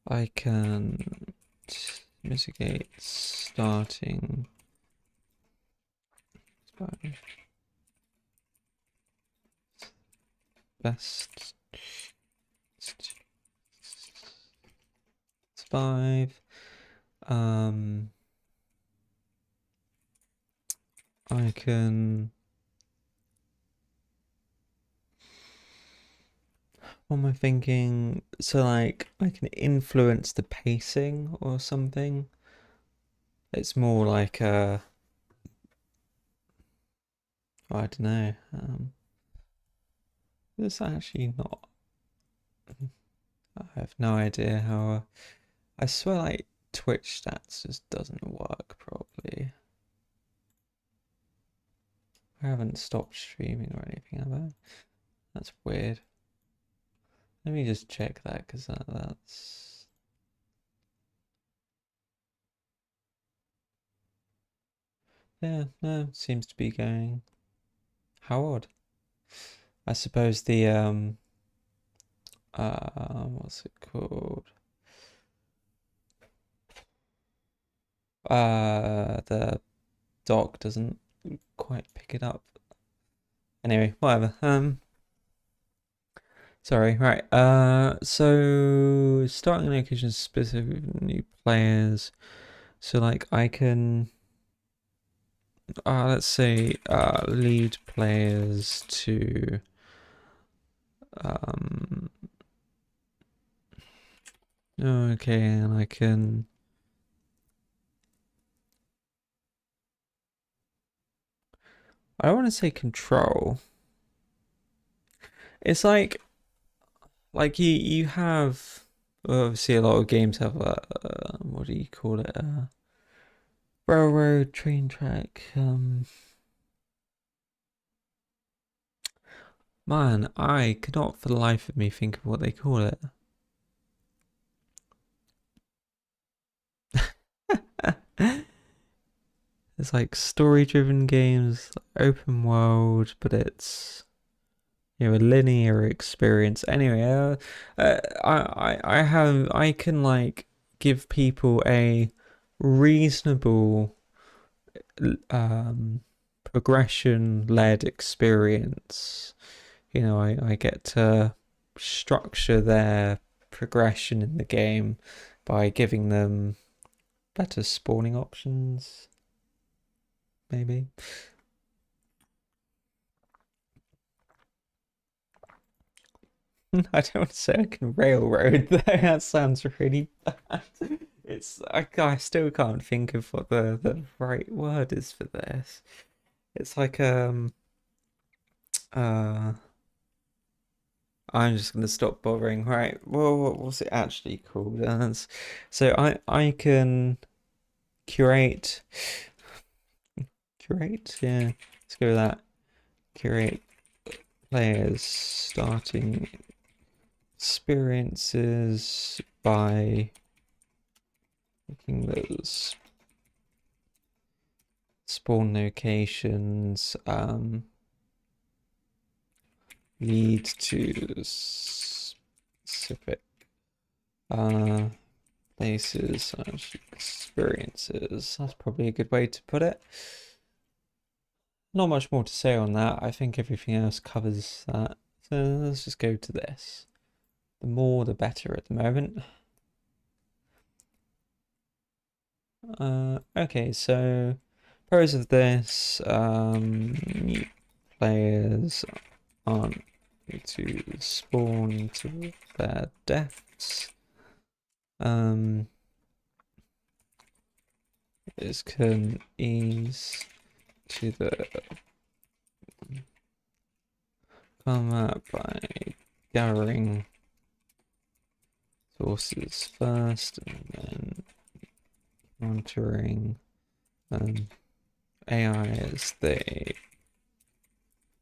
I can mitigate starting best 5. I can. What am I thinking? So, like, I can influence the pacing or something. It's more like I don't know. It's actually not. I have no idea how. I swear, like, Twitch stats just doesn't work properly. I haven't stopped streaming or anything, have I? That's weird. Let me just check that because that's. Yeah, no, seems to be going. How odd. I suppose the what's it called? The dock doesn't quite pick it up. Anyway, whatever. Sorry, right. So starting location specific with new players. So like I can let's say lead players to um okay, and I can I don't want to say control. It's like you have obviously a lot of games have what do you call it, railroad train track, man, I could not for the life of me think of what they call it. It's like story driven games, open world, but it's a linear experience. Anyway, I can like give people a reasonable progression led experience. I get to structure their progression in the game by giving them better spawning options, maybe. I don't want to say I can railroad though. That sounds really bad. I still can't think of what the right word is for this. It's like uh I'm just gonna stop bothering. Right. Well, what was it actually called? So I can curate. Curate. Yeah. Let's go with that. Curate players starting experiences by making those spawn locations lead to specific places experiences. That's probably a good way to put it. Not much more to say on that. I think everything else covers that. So let's just go to this. The more the better at the moment. Okay, so pros of this, new players aren't to spawn to their deaths. This can ease to the come up by gathering sources first and then monitoring AI as they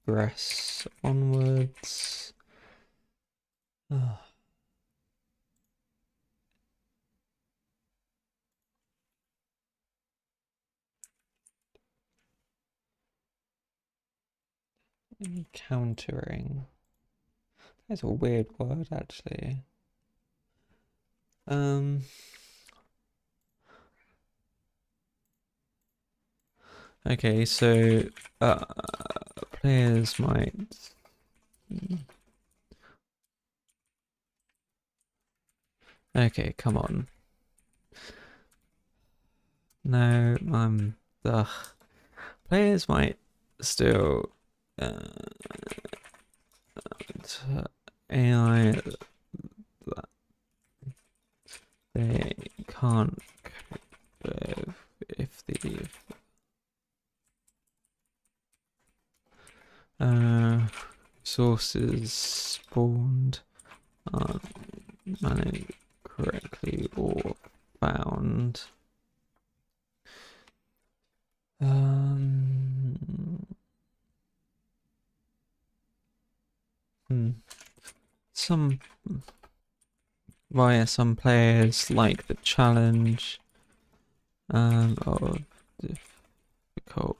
progress onwards. Encountering. That's a weird word, actually. Okay, so players might. Okay, come on. No, ugh. Players might still AI that they can't cope if the sources spawned aren't managed correctly or found. Some players like the challenge of difficult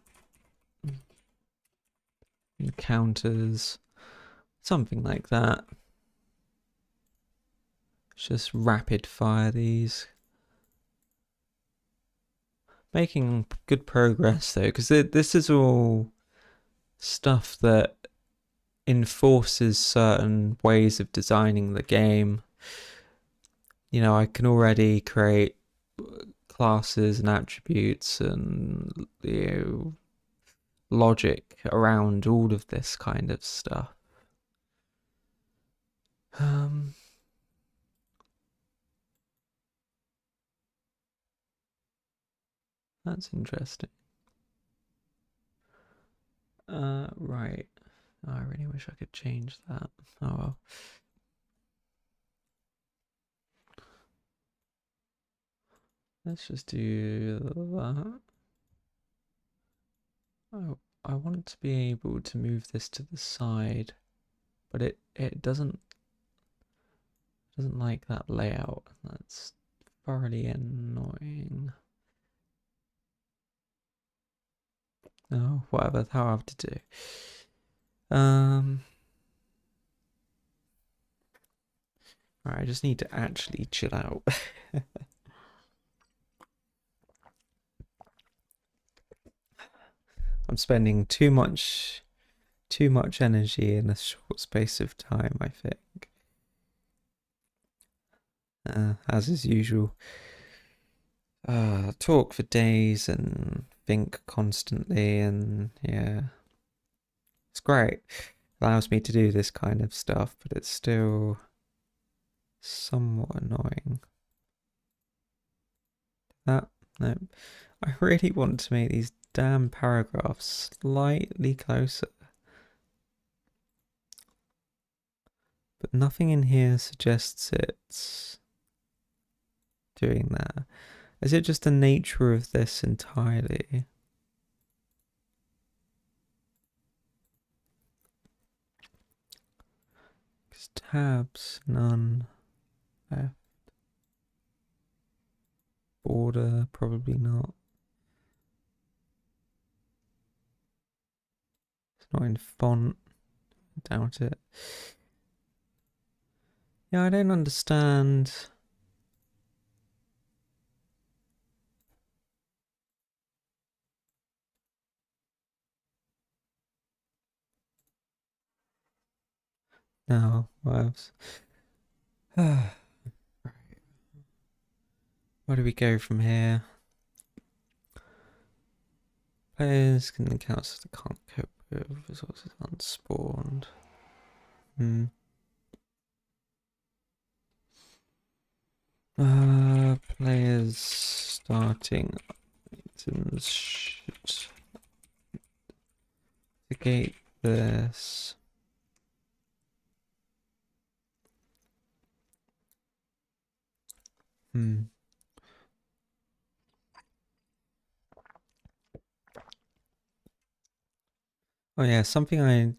encounters, something like that. Just rapid fire these. Making good progress though, because this is all stuff that enforces certain ways of designing the game. You know, I can already create classes and attributes and logic around all of this kind of stuff. That's interesting. Right. Oh, I really wish I could change that. Oh well. Let's just do that. Oh, I want to be able to move this to the side, but it doesn't like that layout. That's thoroughly annoying. Oh, whatever. That'll have to do. Alright, I just need to actually chill out. I'm spending too much energy in a short space of time, I think. As is usual. Talk for days and think constantly, and yeah. It's great. Allows me to do this kind of stuff, but it's still somewhat annoying. No. I really want to make these damn paragraphs slightly closer. But nothing in here suggests it's doing that. Is it just the nature of this entirely? Because tabs, none, left. Border, probably not. It's not in font. I doubt it. Yeah, I don't understand. No, whatevs. Right. Where do we go from here? Players can encounter the can't cope with resources unspawned. Players starting items should negate this. Oh yeah, something I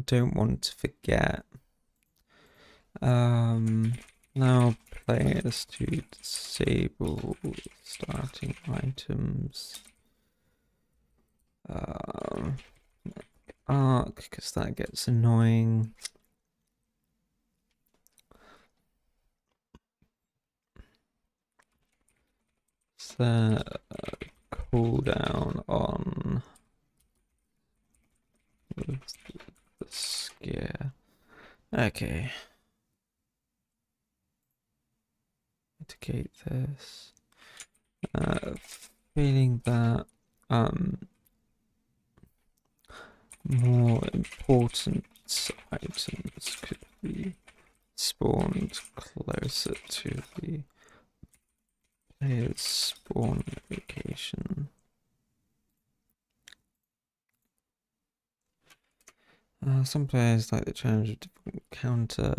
don't want to forget. Now players to disable starting items. Arc, because that gets annoying. Set cooldown on the scare. Okay. Mitigate this. Feeling that more important items could be spawned closer to the player's spawn location. Some players like the challenge of different counter.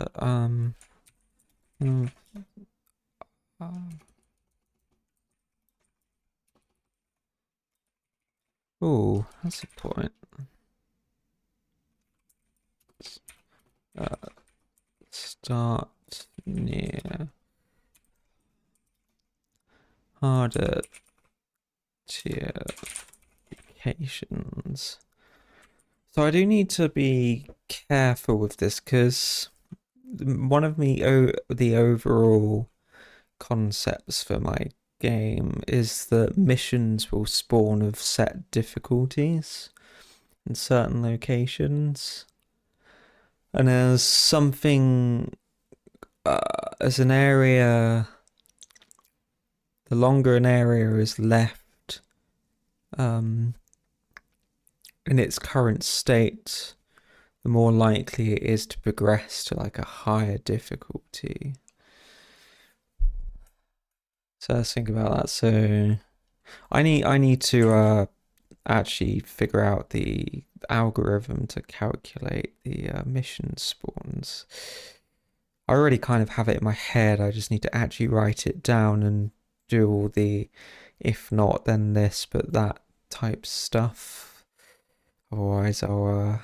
Oh, that's a point. Start near harder tier locations. So I do need to be careful with this because one of the overall concepts for my game is that missions will spawn of set difficulties in certain locations, and as something as an area, the longer an area is left in its current state, the more likely it is to progress to like a higher difficulty. So let's think about that. So I need to actually figure out the algorithm to calculate the mission spawns. I already kind of have it in my head. I just need to actually write it down and do all the if not then this but that type stuff. Otherwise I'll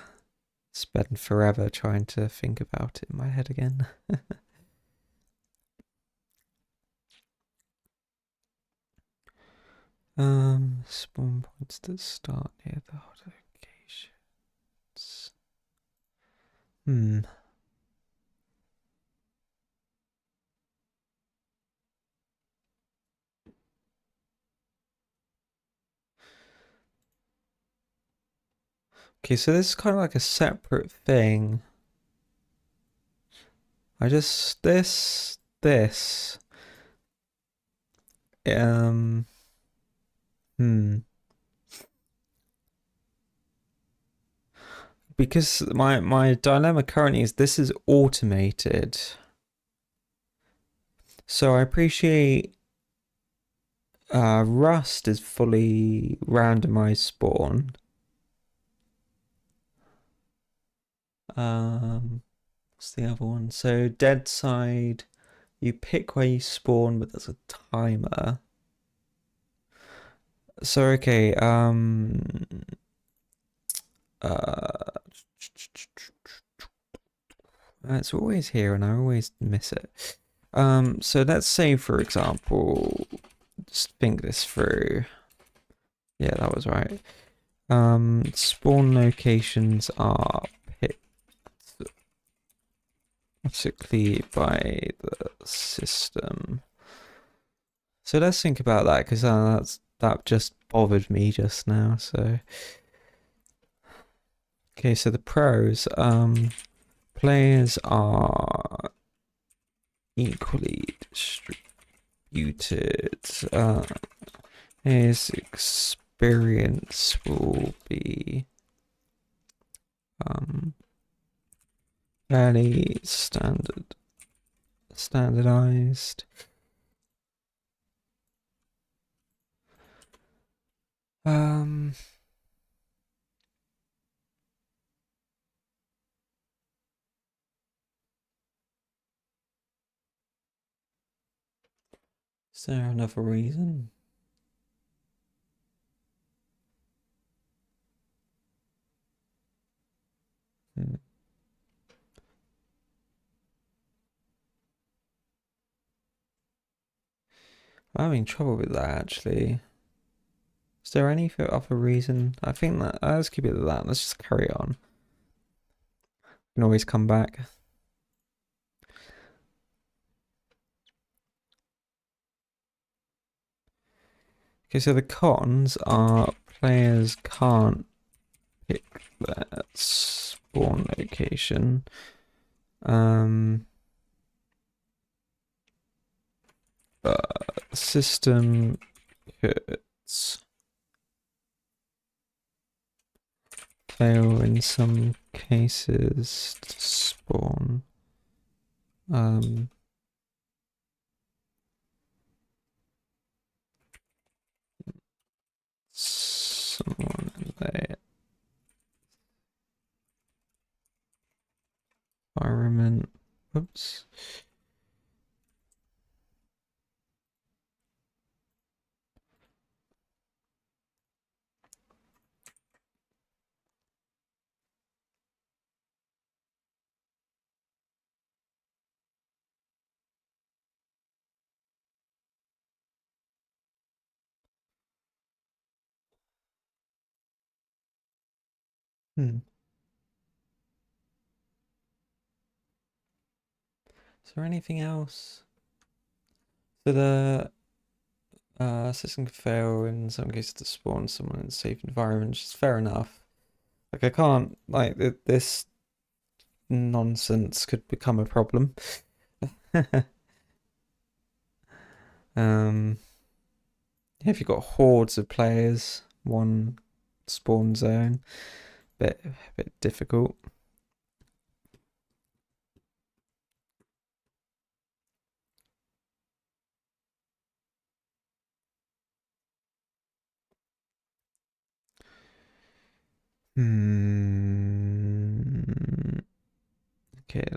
spend forever trying to think about it in my head again. Spawn points that start near the hot locations. Okay, so this is kind of like a separate thing. I just this because my dilemma currently is this is automated. So I appreciate Rust is fully randomized spawn. What's the other one? So Deadside, you pick where you spawn, but there's a timer. So okay, it's always here and I always miss it. So let's say for example, just think this through. Yeah, that was right. Spawn locations are picked automatically by the system. So let's think about that because that just bothered me just now. So okay, so the pros, players are equally distributed. His experience will be fairly standardized. Is there another reason? Hmm. I'm having trouble with that actually. Is there any other reason? I think that let's keep it at that. Let's just carry on. We can always come back. Okay, so the cons are players can't pick their spawn location. System could fail in some cases to spawn. Someone in the environment. Oops. Hmm. Is there anything else? So the system could fail in some cases to spawn someone in a safe environment, which is fair enough. Like I can't like this nonsense could become a problem. Yeah, if you've got hordes of players, one spawn zone, bit difficult. Okay,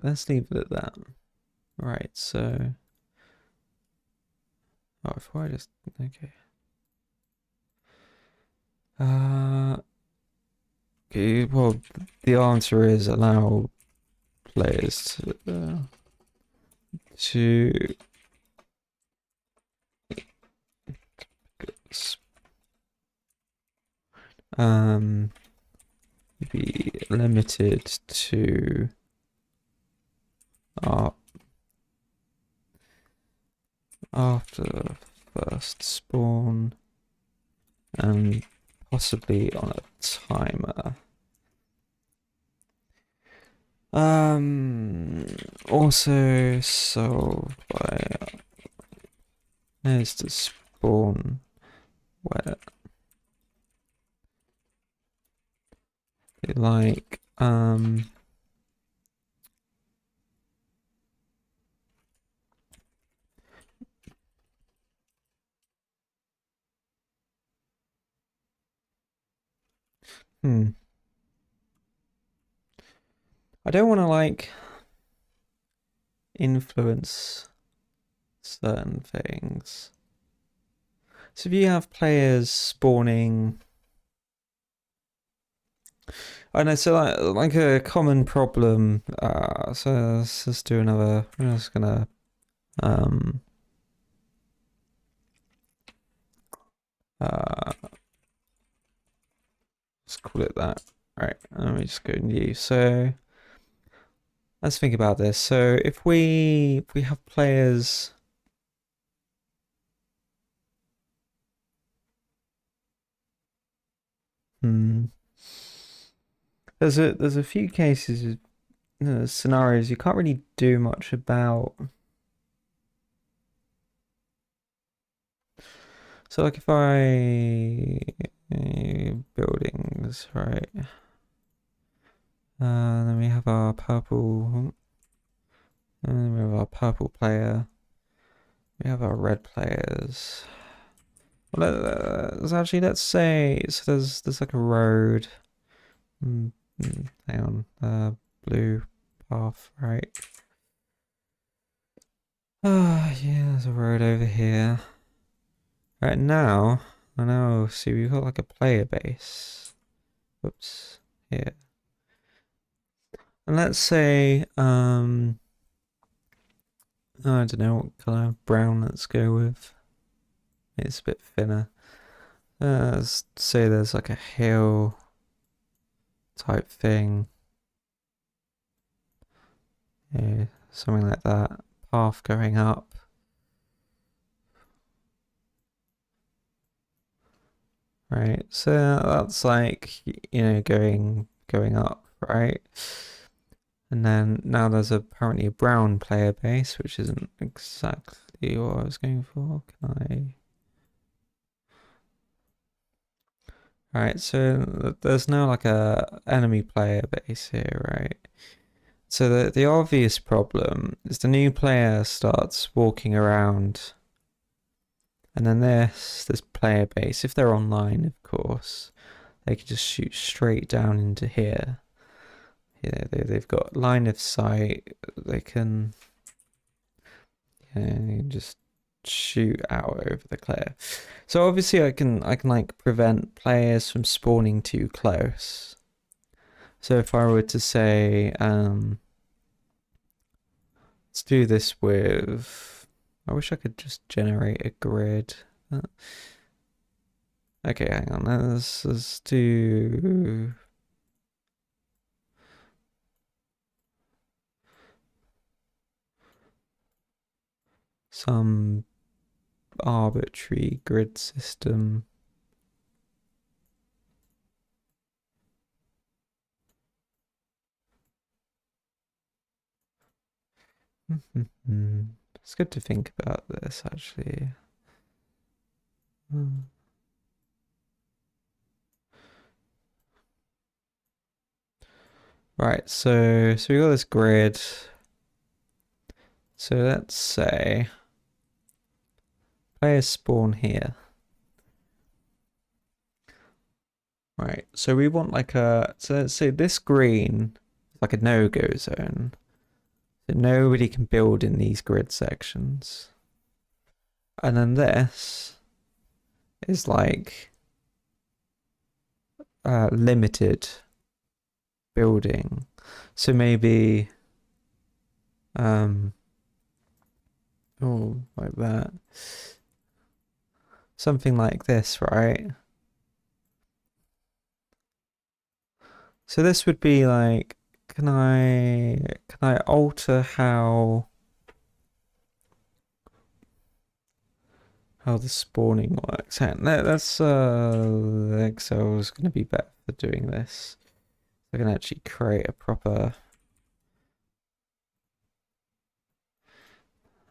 let's leave it at that. Right, so if I just okay. Okay, well the answer is allow players to be limited to after first spawn and possibly on a timer. Also solved by players to spawn where they like. I don't want to like influence certain things. So if you have players spawning, I know. So like a common problem. So let's just do another. I'm just gonna let's call it that. Right. Let me just go new. So let's think about this. So if we have players. There's a few cases, scenarios you can't really do much about. So like if I buildings, right? Then we have our purple. And then we have our purple player. We have our red players. Well, actually, let's say so. There's like a road. Hang on. Blue path, right? Yeah, there's a road over here. Right now, I know, see, we've got like a player base. Whoops, here. And let's say, I don't know what colour brown let's go with. It's a bit thinner. Let's say there's like a hill type thing. Yeah, something like that. Path going up. Right, so that's like, you know, going up, right? And then now there's apparently a brown player base, which isn't exactly what I was going for. Can I? Right, so there's now like a enemy player base here, right? So the obvious problem is the new player starts walking around, and then this player base, if they're online, of course, they can just shoot straight down into here. Yeah, they've got line of sight. They can, yeah, just shoot out over the cliff. So obviously I can like prevent players from spawning too close. So if I were to say, let's do this with, I wish I could just generate a grid. Okay, hang on, let's do some arbitrary grid system. It's good to think about this actually. Right, so we got this grid. So let's say players spawn here. Right, so we want like so let's say this green is like a no-go zone. So nobody can build in these grid sections. And then this is like limited building. So maybe oh, like that. Something like this, right? So this would be like, can I alter how the spawning works? That's Excel is gonna be better for doing this. I can actually create a proper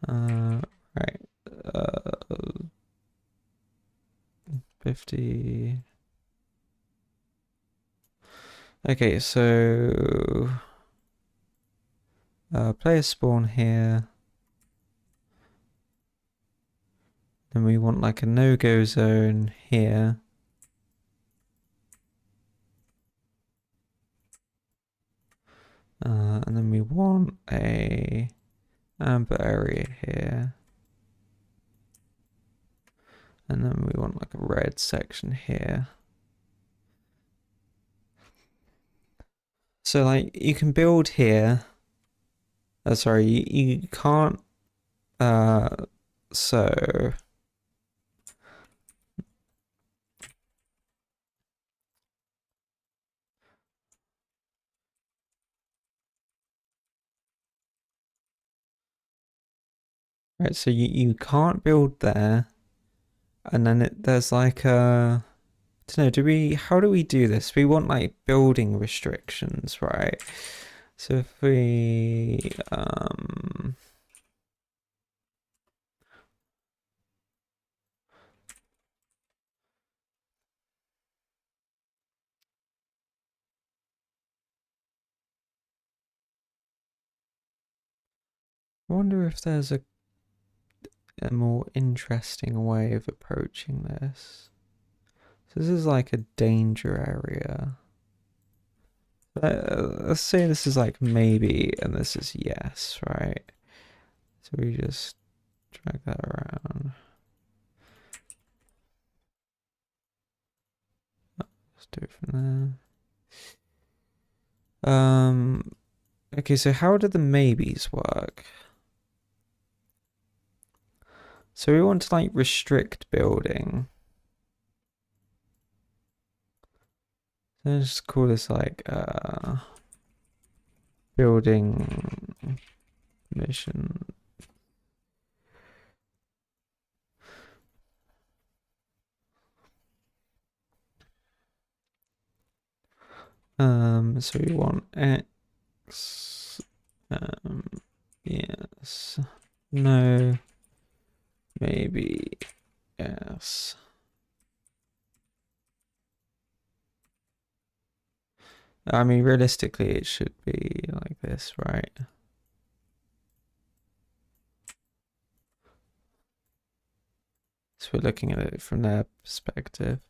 right 50. Okay, so player spawn here. Then we want like a no-go zone here. And then we want a amber area here. And then we want like a red section here. So like you can build here. Sorry, you can't. So right, so you can't build there, and then there's like a. I don't know. How do we do this? We want like building restrictions, right? So if we I wonder if there's a more interesting way of approaching this. So this is like a danger area. Let's say this is like maybe, and this is yes, right? So we just drag that around. do it from there. Okay, so how do the maybes work? So we want to like restrict building. So let's just call this like building mission. So we want X. Yes. No. Maybe. Yes. I mean, realistically, it should be like this, right? So we're looking at it from their perspective.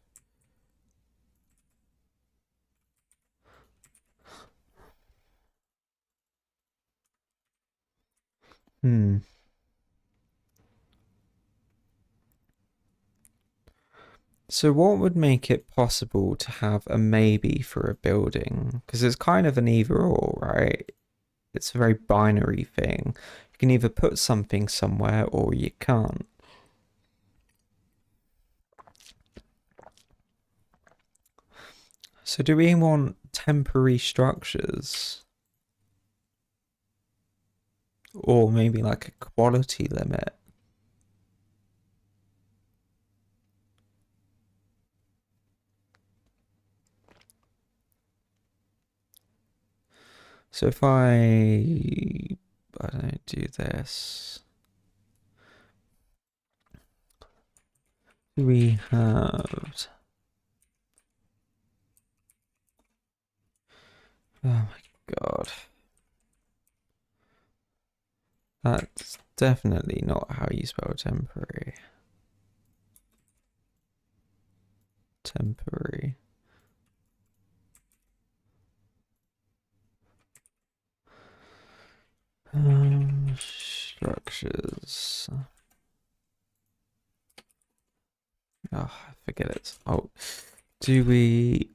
So what would make it possible to have a maybe for a building? Because it's kind of an either or, right? It's a very binary thing. You can either put something somewhere or you can't. So do we want temporary structures? Or maybe like a quality limit? So if I don't do this. We have, oh my god. That's definitely not how you spell temporary. Temporary. Structures. Oh, forget it. Oh, do we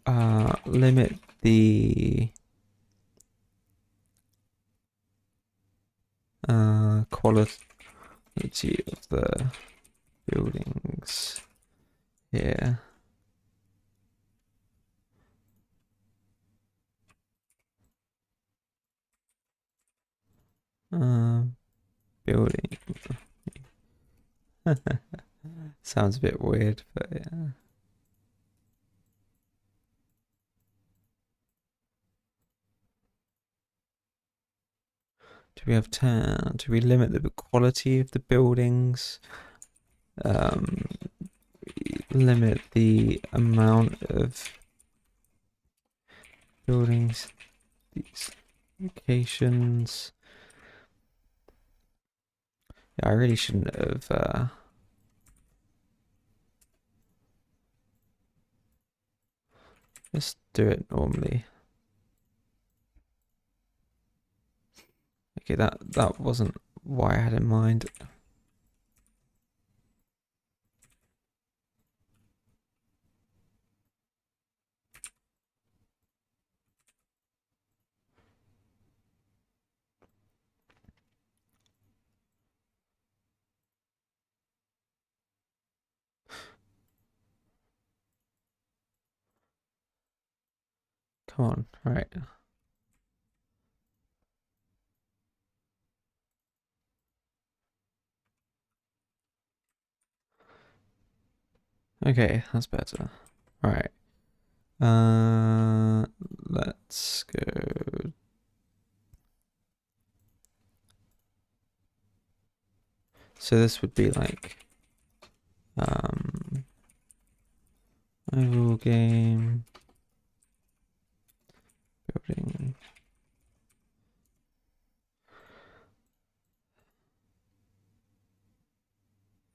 limit the quality of the buildings here? Building. Sounds a bit weird, but yeah. Do we have 10? Do we limit the quality of the buildings? Limit the amount of buildings, these locations. Yeah, I really shouldn't have let's do it normally. Okay, that wasn't what I had in mind. Come on, right. Okay, that's better. Right. Let's go. So this would be like overall game building.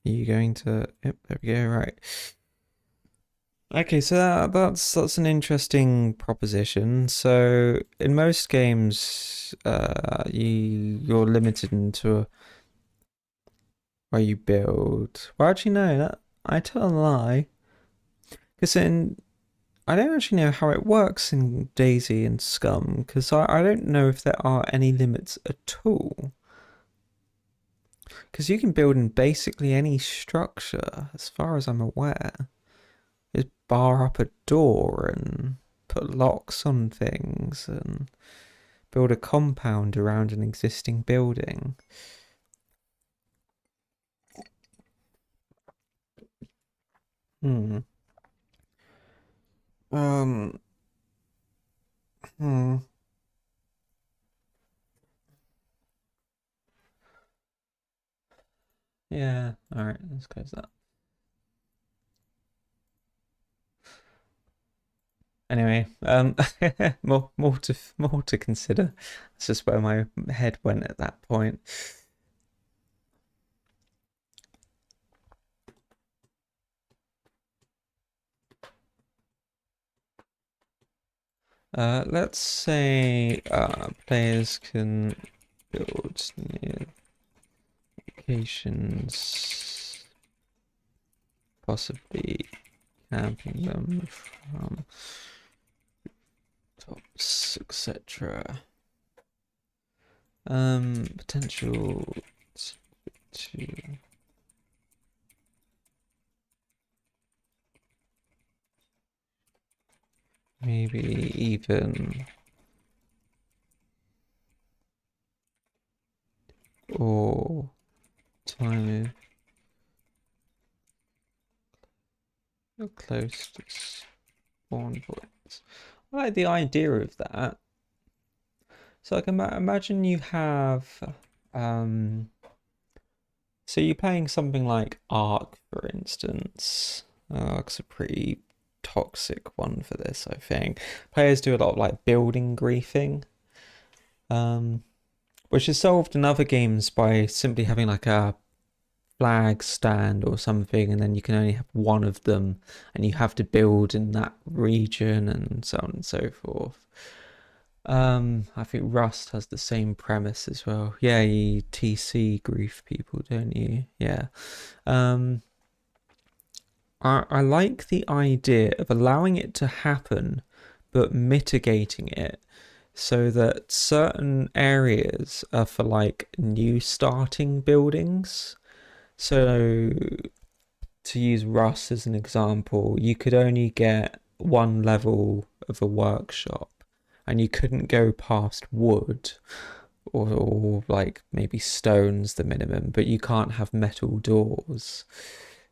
Are you going to? Yep, there we go. Right. Okay, so that's an interesting proposition. So in most games, you're limited into where you build. Well, actually, no, that I tell a lie. Because in I don't actually know how it works in DayZ and Scum, because I don't know if there are any limits at all. Because you can build in basically any structure, as far as I'm aware. Just bar up a door and put locks on things and build a compound around an existing building. Hmm. Um. Hmm. Yeah. All right. Let's close that. Anyway, more to consider. That's just where my head went at that point. Let's say players can build new locations, possibly camping them from tops, etc. Potential to maybe even or time close to spawn points. I like the idea of that. So I can imagine you have, um, so you're playing something like Ark, for instance. Ark's a pretty toxic one for this, I think. Players do a lot of like building griefing, um, which is solved in other games by simply having like a flag stand or something, and then you can only have one of them, and you have to build in that region and so on and so forth. I think Rust has the same premise as well. Yeah, you TC grief people, don't you? Yeah. Um, I like the idea of allowing it to happen, but mitigating it so that certain areas are for like new starting buildings. So to use Rust as an example, you could only get one level of a workshop and you couldn't go past wood or like maybe stone's the minimum, but you can't have metal doors.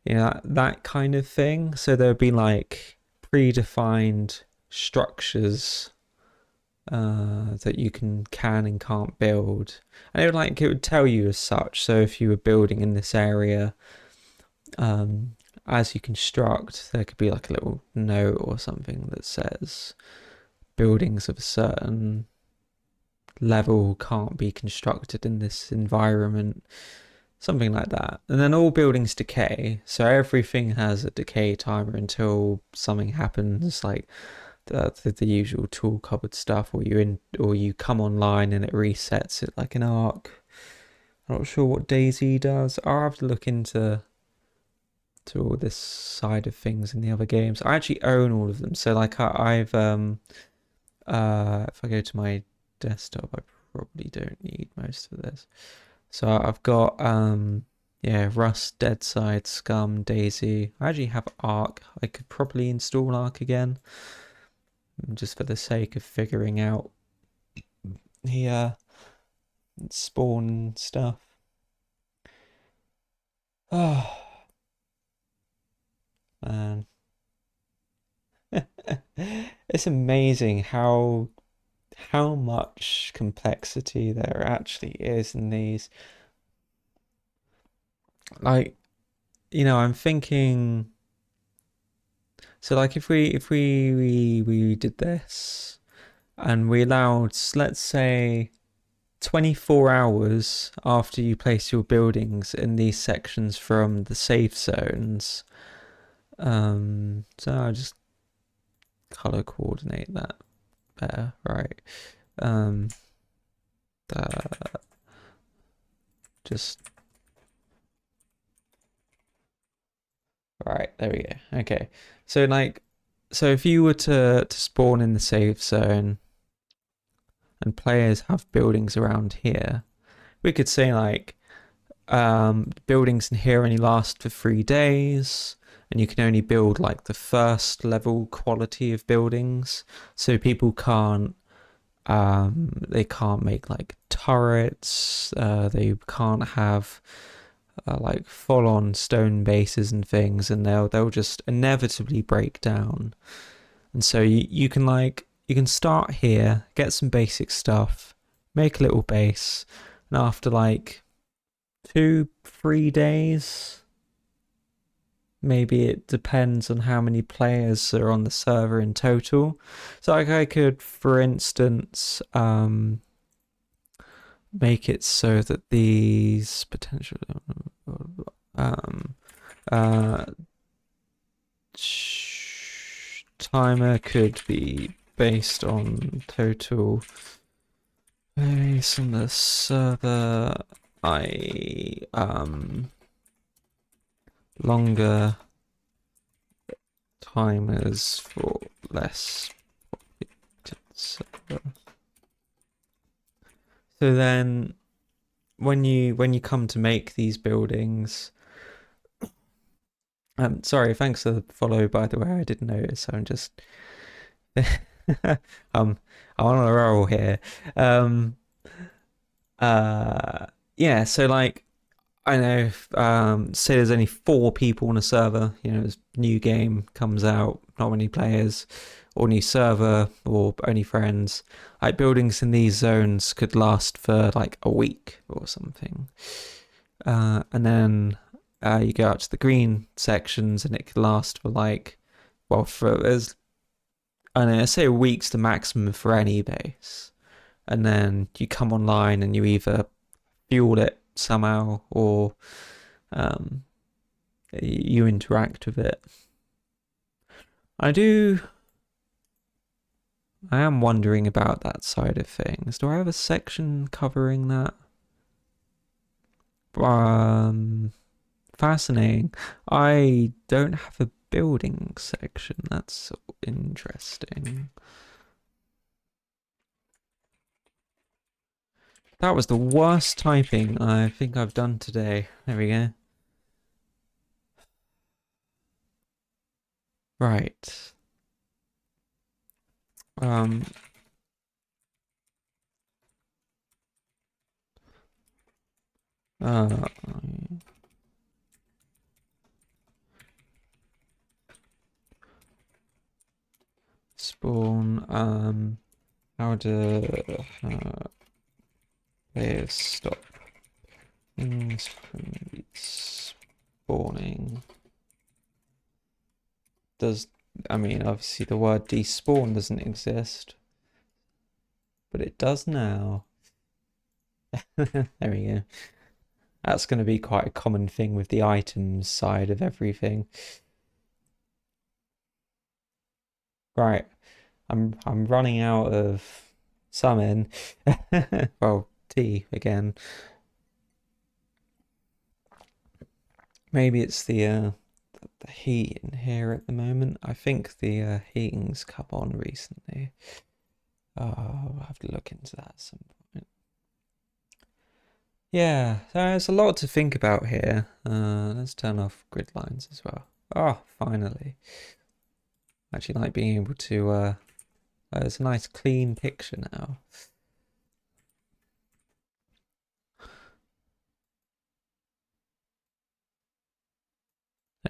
You know, that kind of thing. So there'd be like predefined structures that you can and can't build. And it would tell you as such. So if you were building in this area, as you construct, there could be like a little note or something that says buildings of a certain level can't be constructed in this environment, something like that. And then all buildings decay, so everything has a decay timer until something happens, like the usual tool cupboard stuff, or you come online and it resets it like an Ark. I'm not sure what DayZ does. I'll have to look into all this side of things in the other games. I actually own all of them, so like I've if I go to my desktop, I probably don't need most of this. So I've got yeah, Rust, Deadside, Scum, DayZ. I actually have Ark. I could probably install Ark again, just for the sake of figuring out the spawn stuff. Oh man. It's amazing how much complexity there actually is in these. Like, I'm thinking, so like if we did this and we allowed, let's say, 24 hours after you place your buildings in these sections from the safe zones. So I'll just color coordinate that better, right? Um, just right, there we go. Okay, so like So if you were to spawn in the safe zone and players have buildings around here, we could say like buildings in here only last for 3 days, and you can only build like the first level quality of buildings, so people can't they can't make like turrets, they can't have like full on stone bases and things, and they'll just inevitably break down. And so you can like you can start here, get some basic stuff, make a little base, and after like 2-3 days, maybe it depends on how many players are on the server in total. So like I could, for instance, make it so that these potential uh, timer could be based on total base on the server. Longer timers for less server. So then when you come to make these buildings, sorry, thanks for the follow, by the way. I didn't notice. I'm just I'm on a roll here. Yeah, so like I know, say there's only 4 people on a server, this new game comes out, not many players, or new server, or only friends. Like buildings in these zones could last for like a week or something. And then you go out to the green sections and it could last for like, well, I don't know, say a week's the maximum for any base. And then you come online and you either fuel it somehow or you interact with it. I am wondering about that side of things. Do I have a section covering that? Fascinating. I don't have a building section. That's interesting. That was the worst typing I think I've done today. There we go. Right. Spawn, how to players stop things from spawning. I mean, obviously the word despawn doesn't exist, but it does now. There we go. That's going to be quite a common thing with the items side of everything. Right, I'm running out of summon. Well, tea again. Maybe it's the heat in here at the moment. I think the heating's come on recently. I'll have to look into that at some point. Yeah, there's a lot to think about here. Let's turn off grid lines as well. Oh, finally. I actually like being able to, it's a nice clean picture now.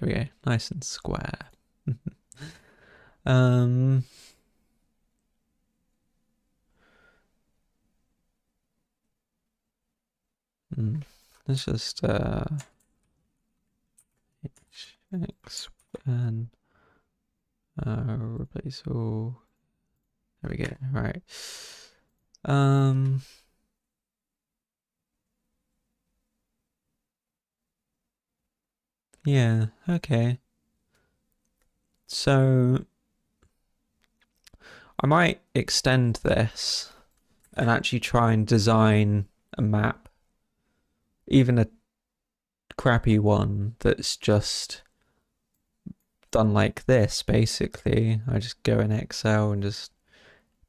There we go, nice and square. Let's just expand, replace all. There we go. Right. Yeah. Okay. So I might extend this and actually try and design a map, even a crappy one that's just done like this, basically. I just go in Excel and just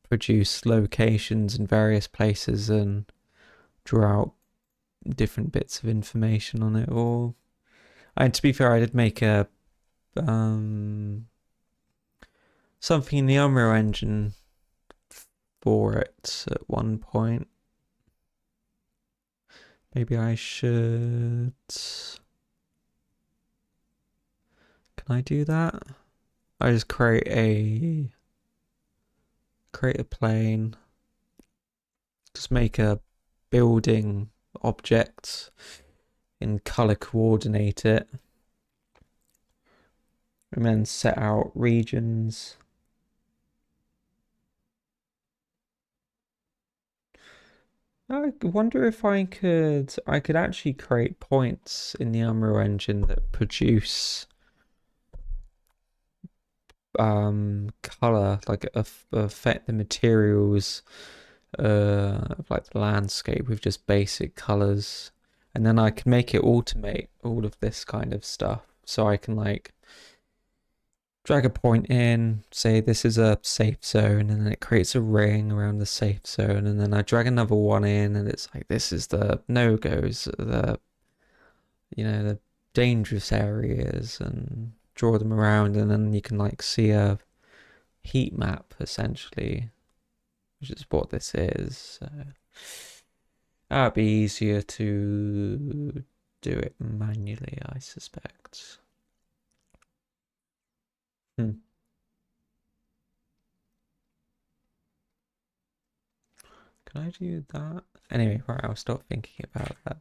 produce locations in various places and draw out different bits of information on it all. And to be fair, I did make a something in the Unreal Engine for it at one point. Maybe I should. Can I do that? I just create a plane. Just make a building object and color coordinate it. And then set out regions. I wonder if I could actually create points in the Unreal Engine that produce color, like affect the materials like the landscape with just basic colors, and then I can make it automate all of this kind of stuff. So I can like drag a point in, say this is a safe zone, and then it creates a ring around the safe zone, and then I drag another one in, and it's like this is the no-goes, the the dangerous areas, and draw them around, and then you can like see a heat map essentially, which is what this is. So that'd be easier to do it manually, I suspect. Can I do that? Anyway, right, I'll stop thinking about that.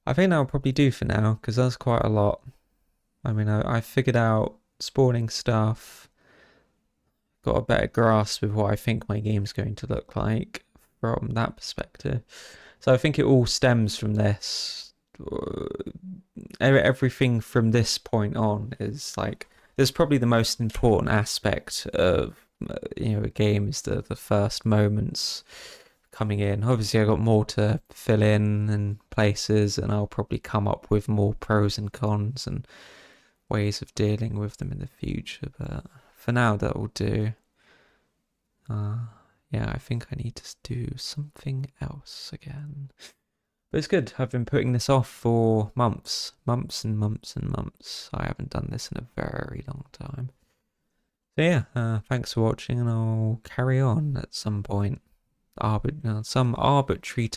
I think that'll probably do for now, because that's quite a lot. I mean, I figured out spawning stuff, got a better grasp of what I think my game's going to look like from that perspective. So I think it all stems from this. Everything from this point on is like, this is probably the most important aspect of a game, is the first moments coming in. Obviously I got more to fill in and places, and I'll probably come up with more pros and cons and ways of dealing with them in the future, but for now that will do. Yeah, I think I need to do something else again. But it's good. I've been putting this off for months and months and months. I haven't done this in a very long time. So yeah, thanks for watching, and I'll carry on at some point. Some arbitrary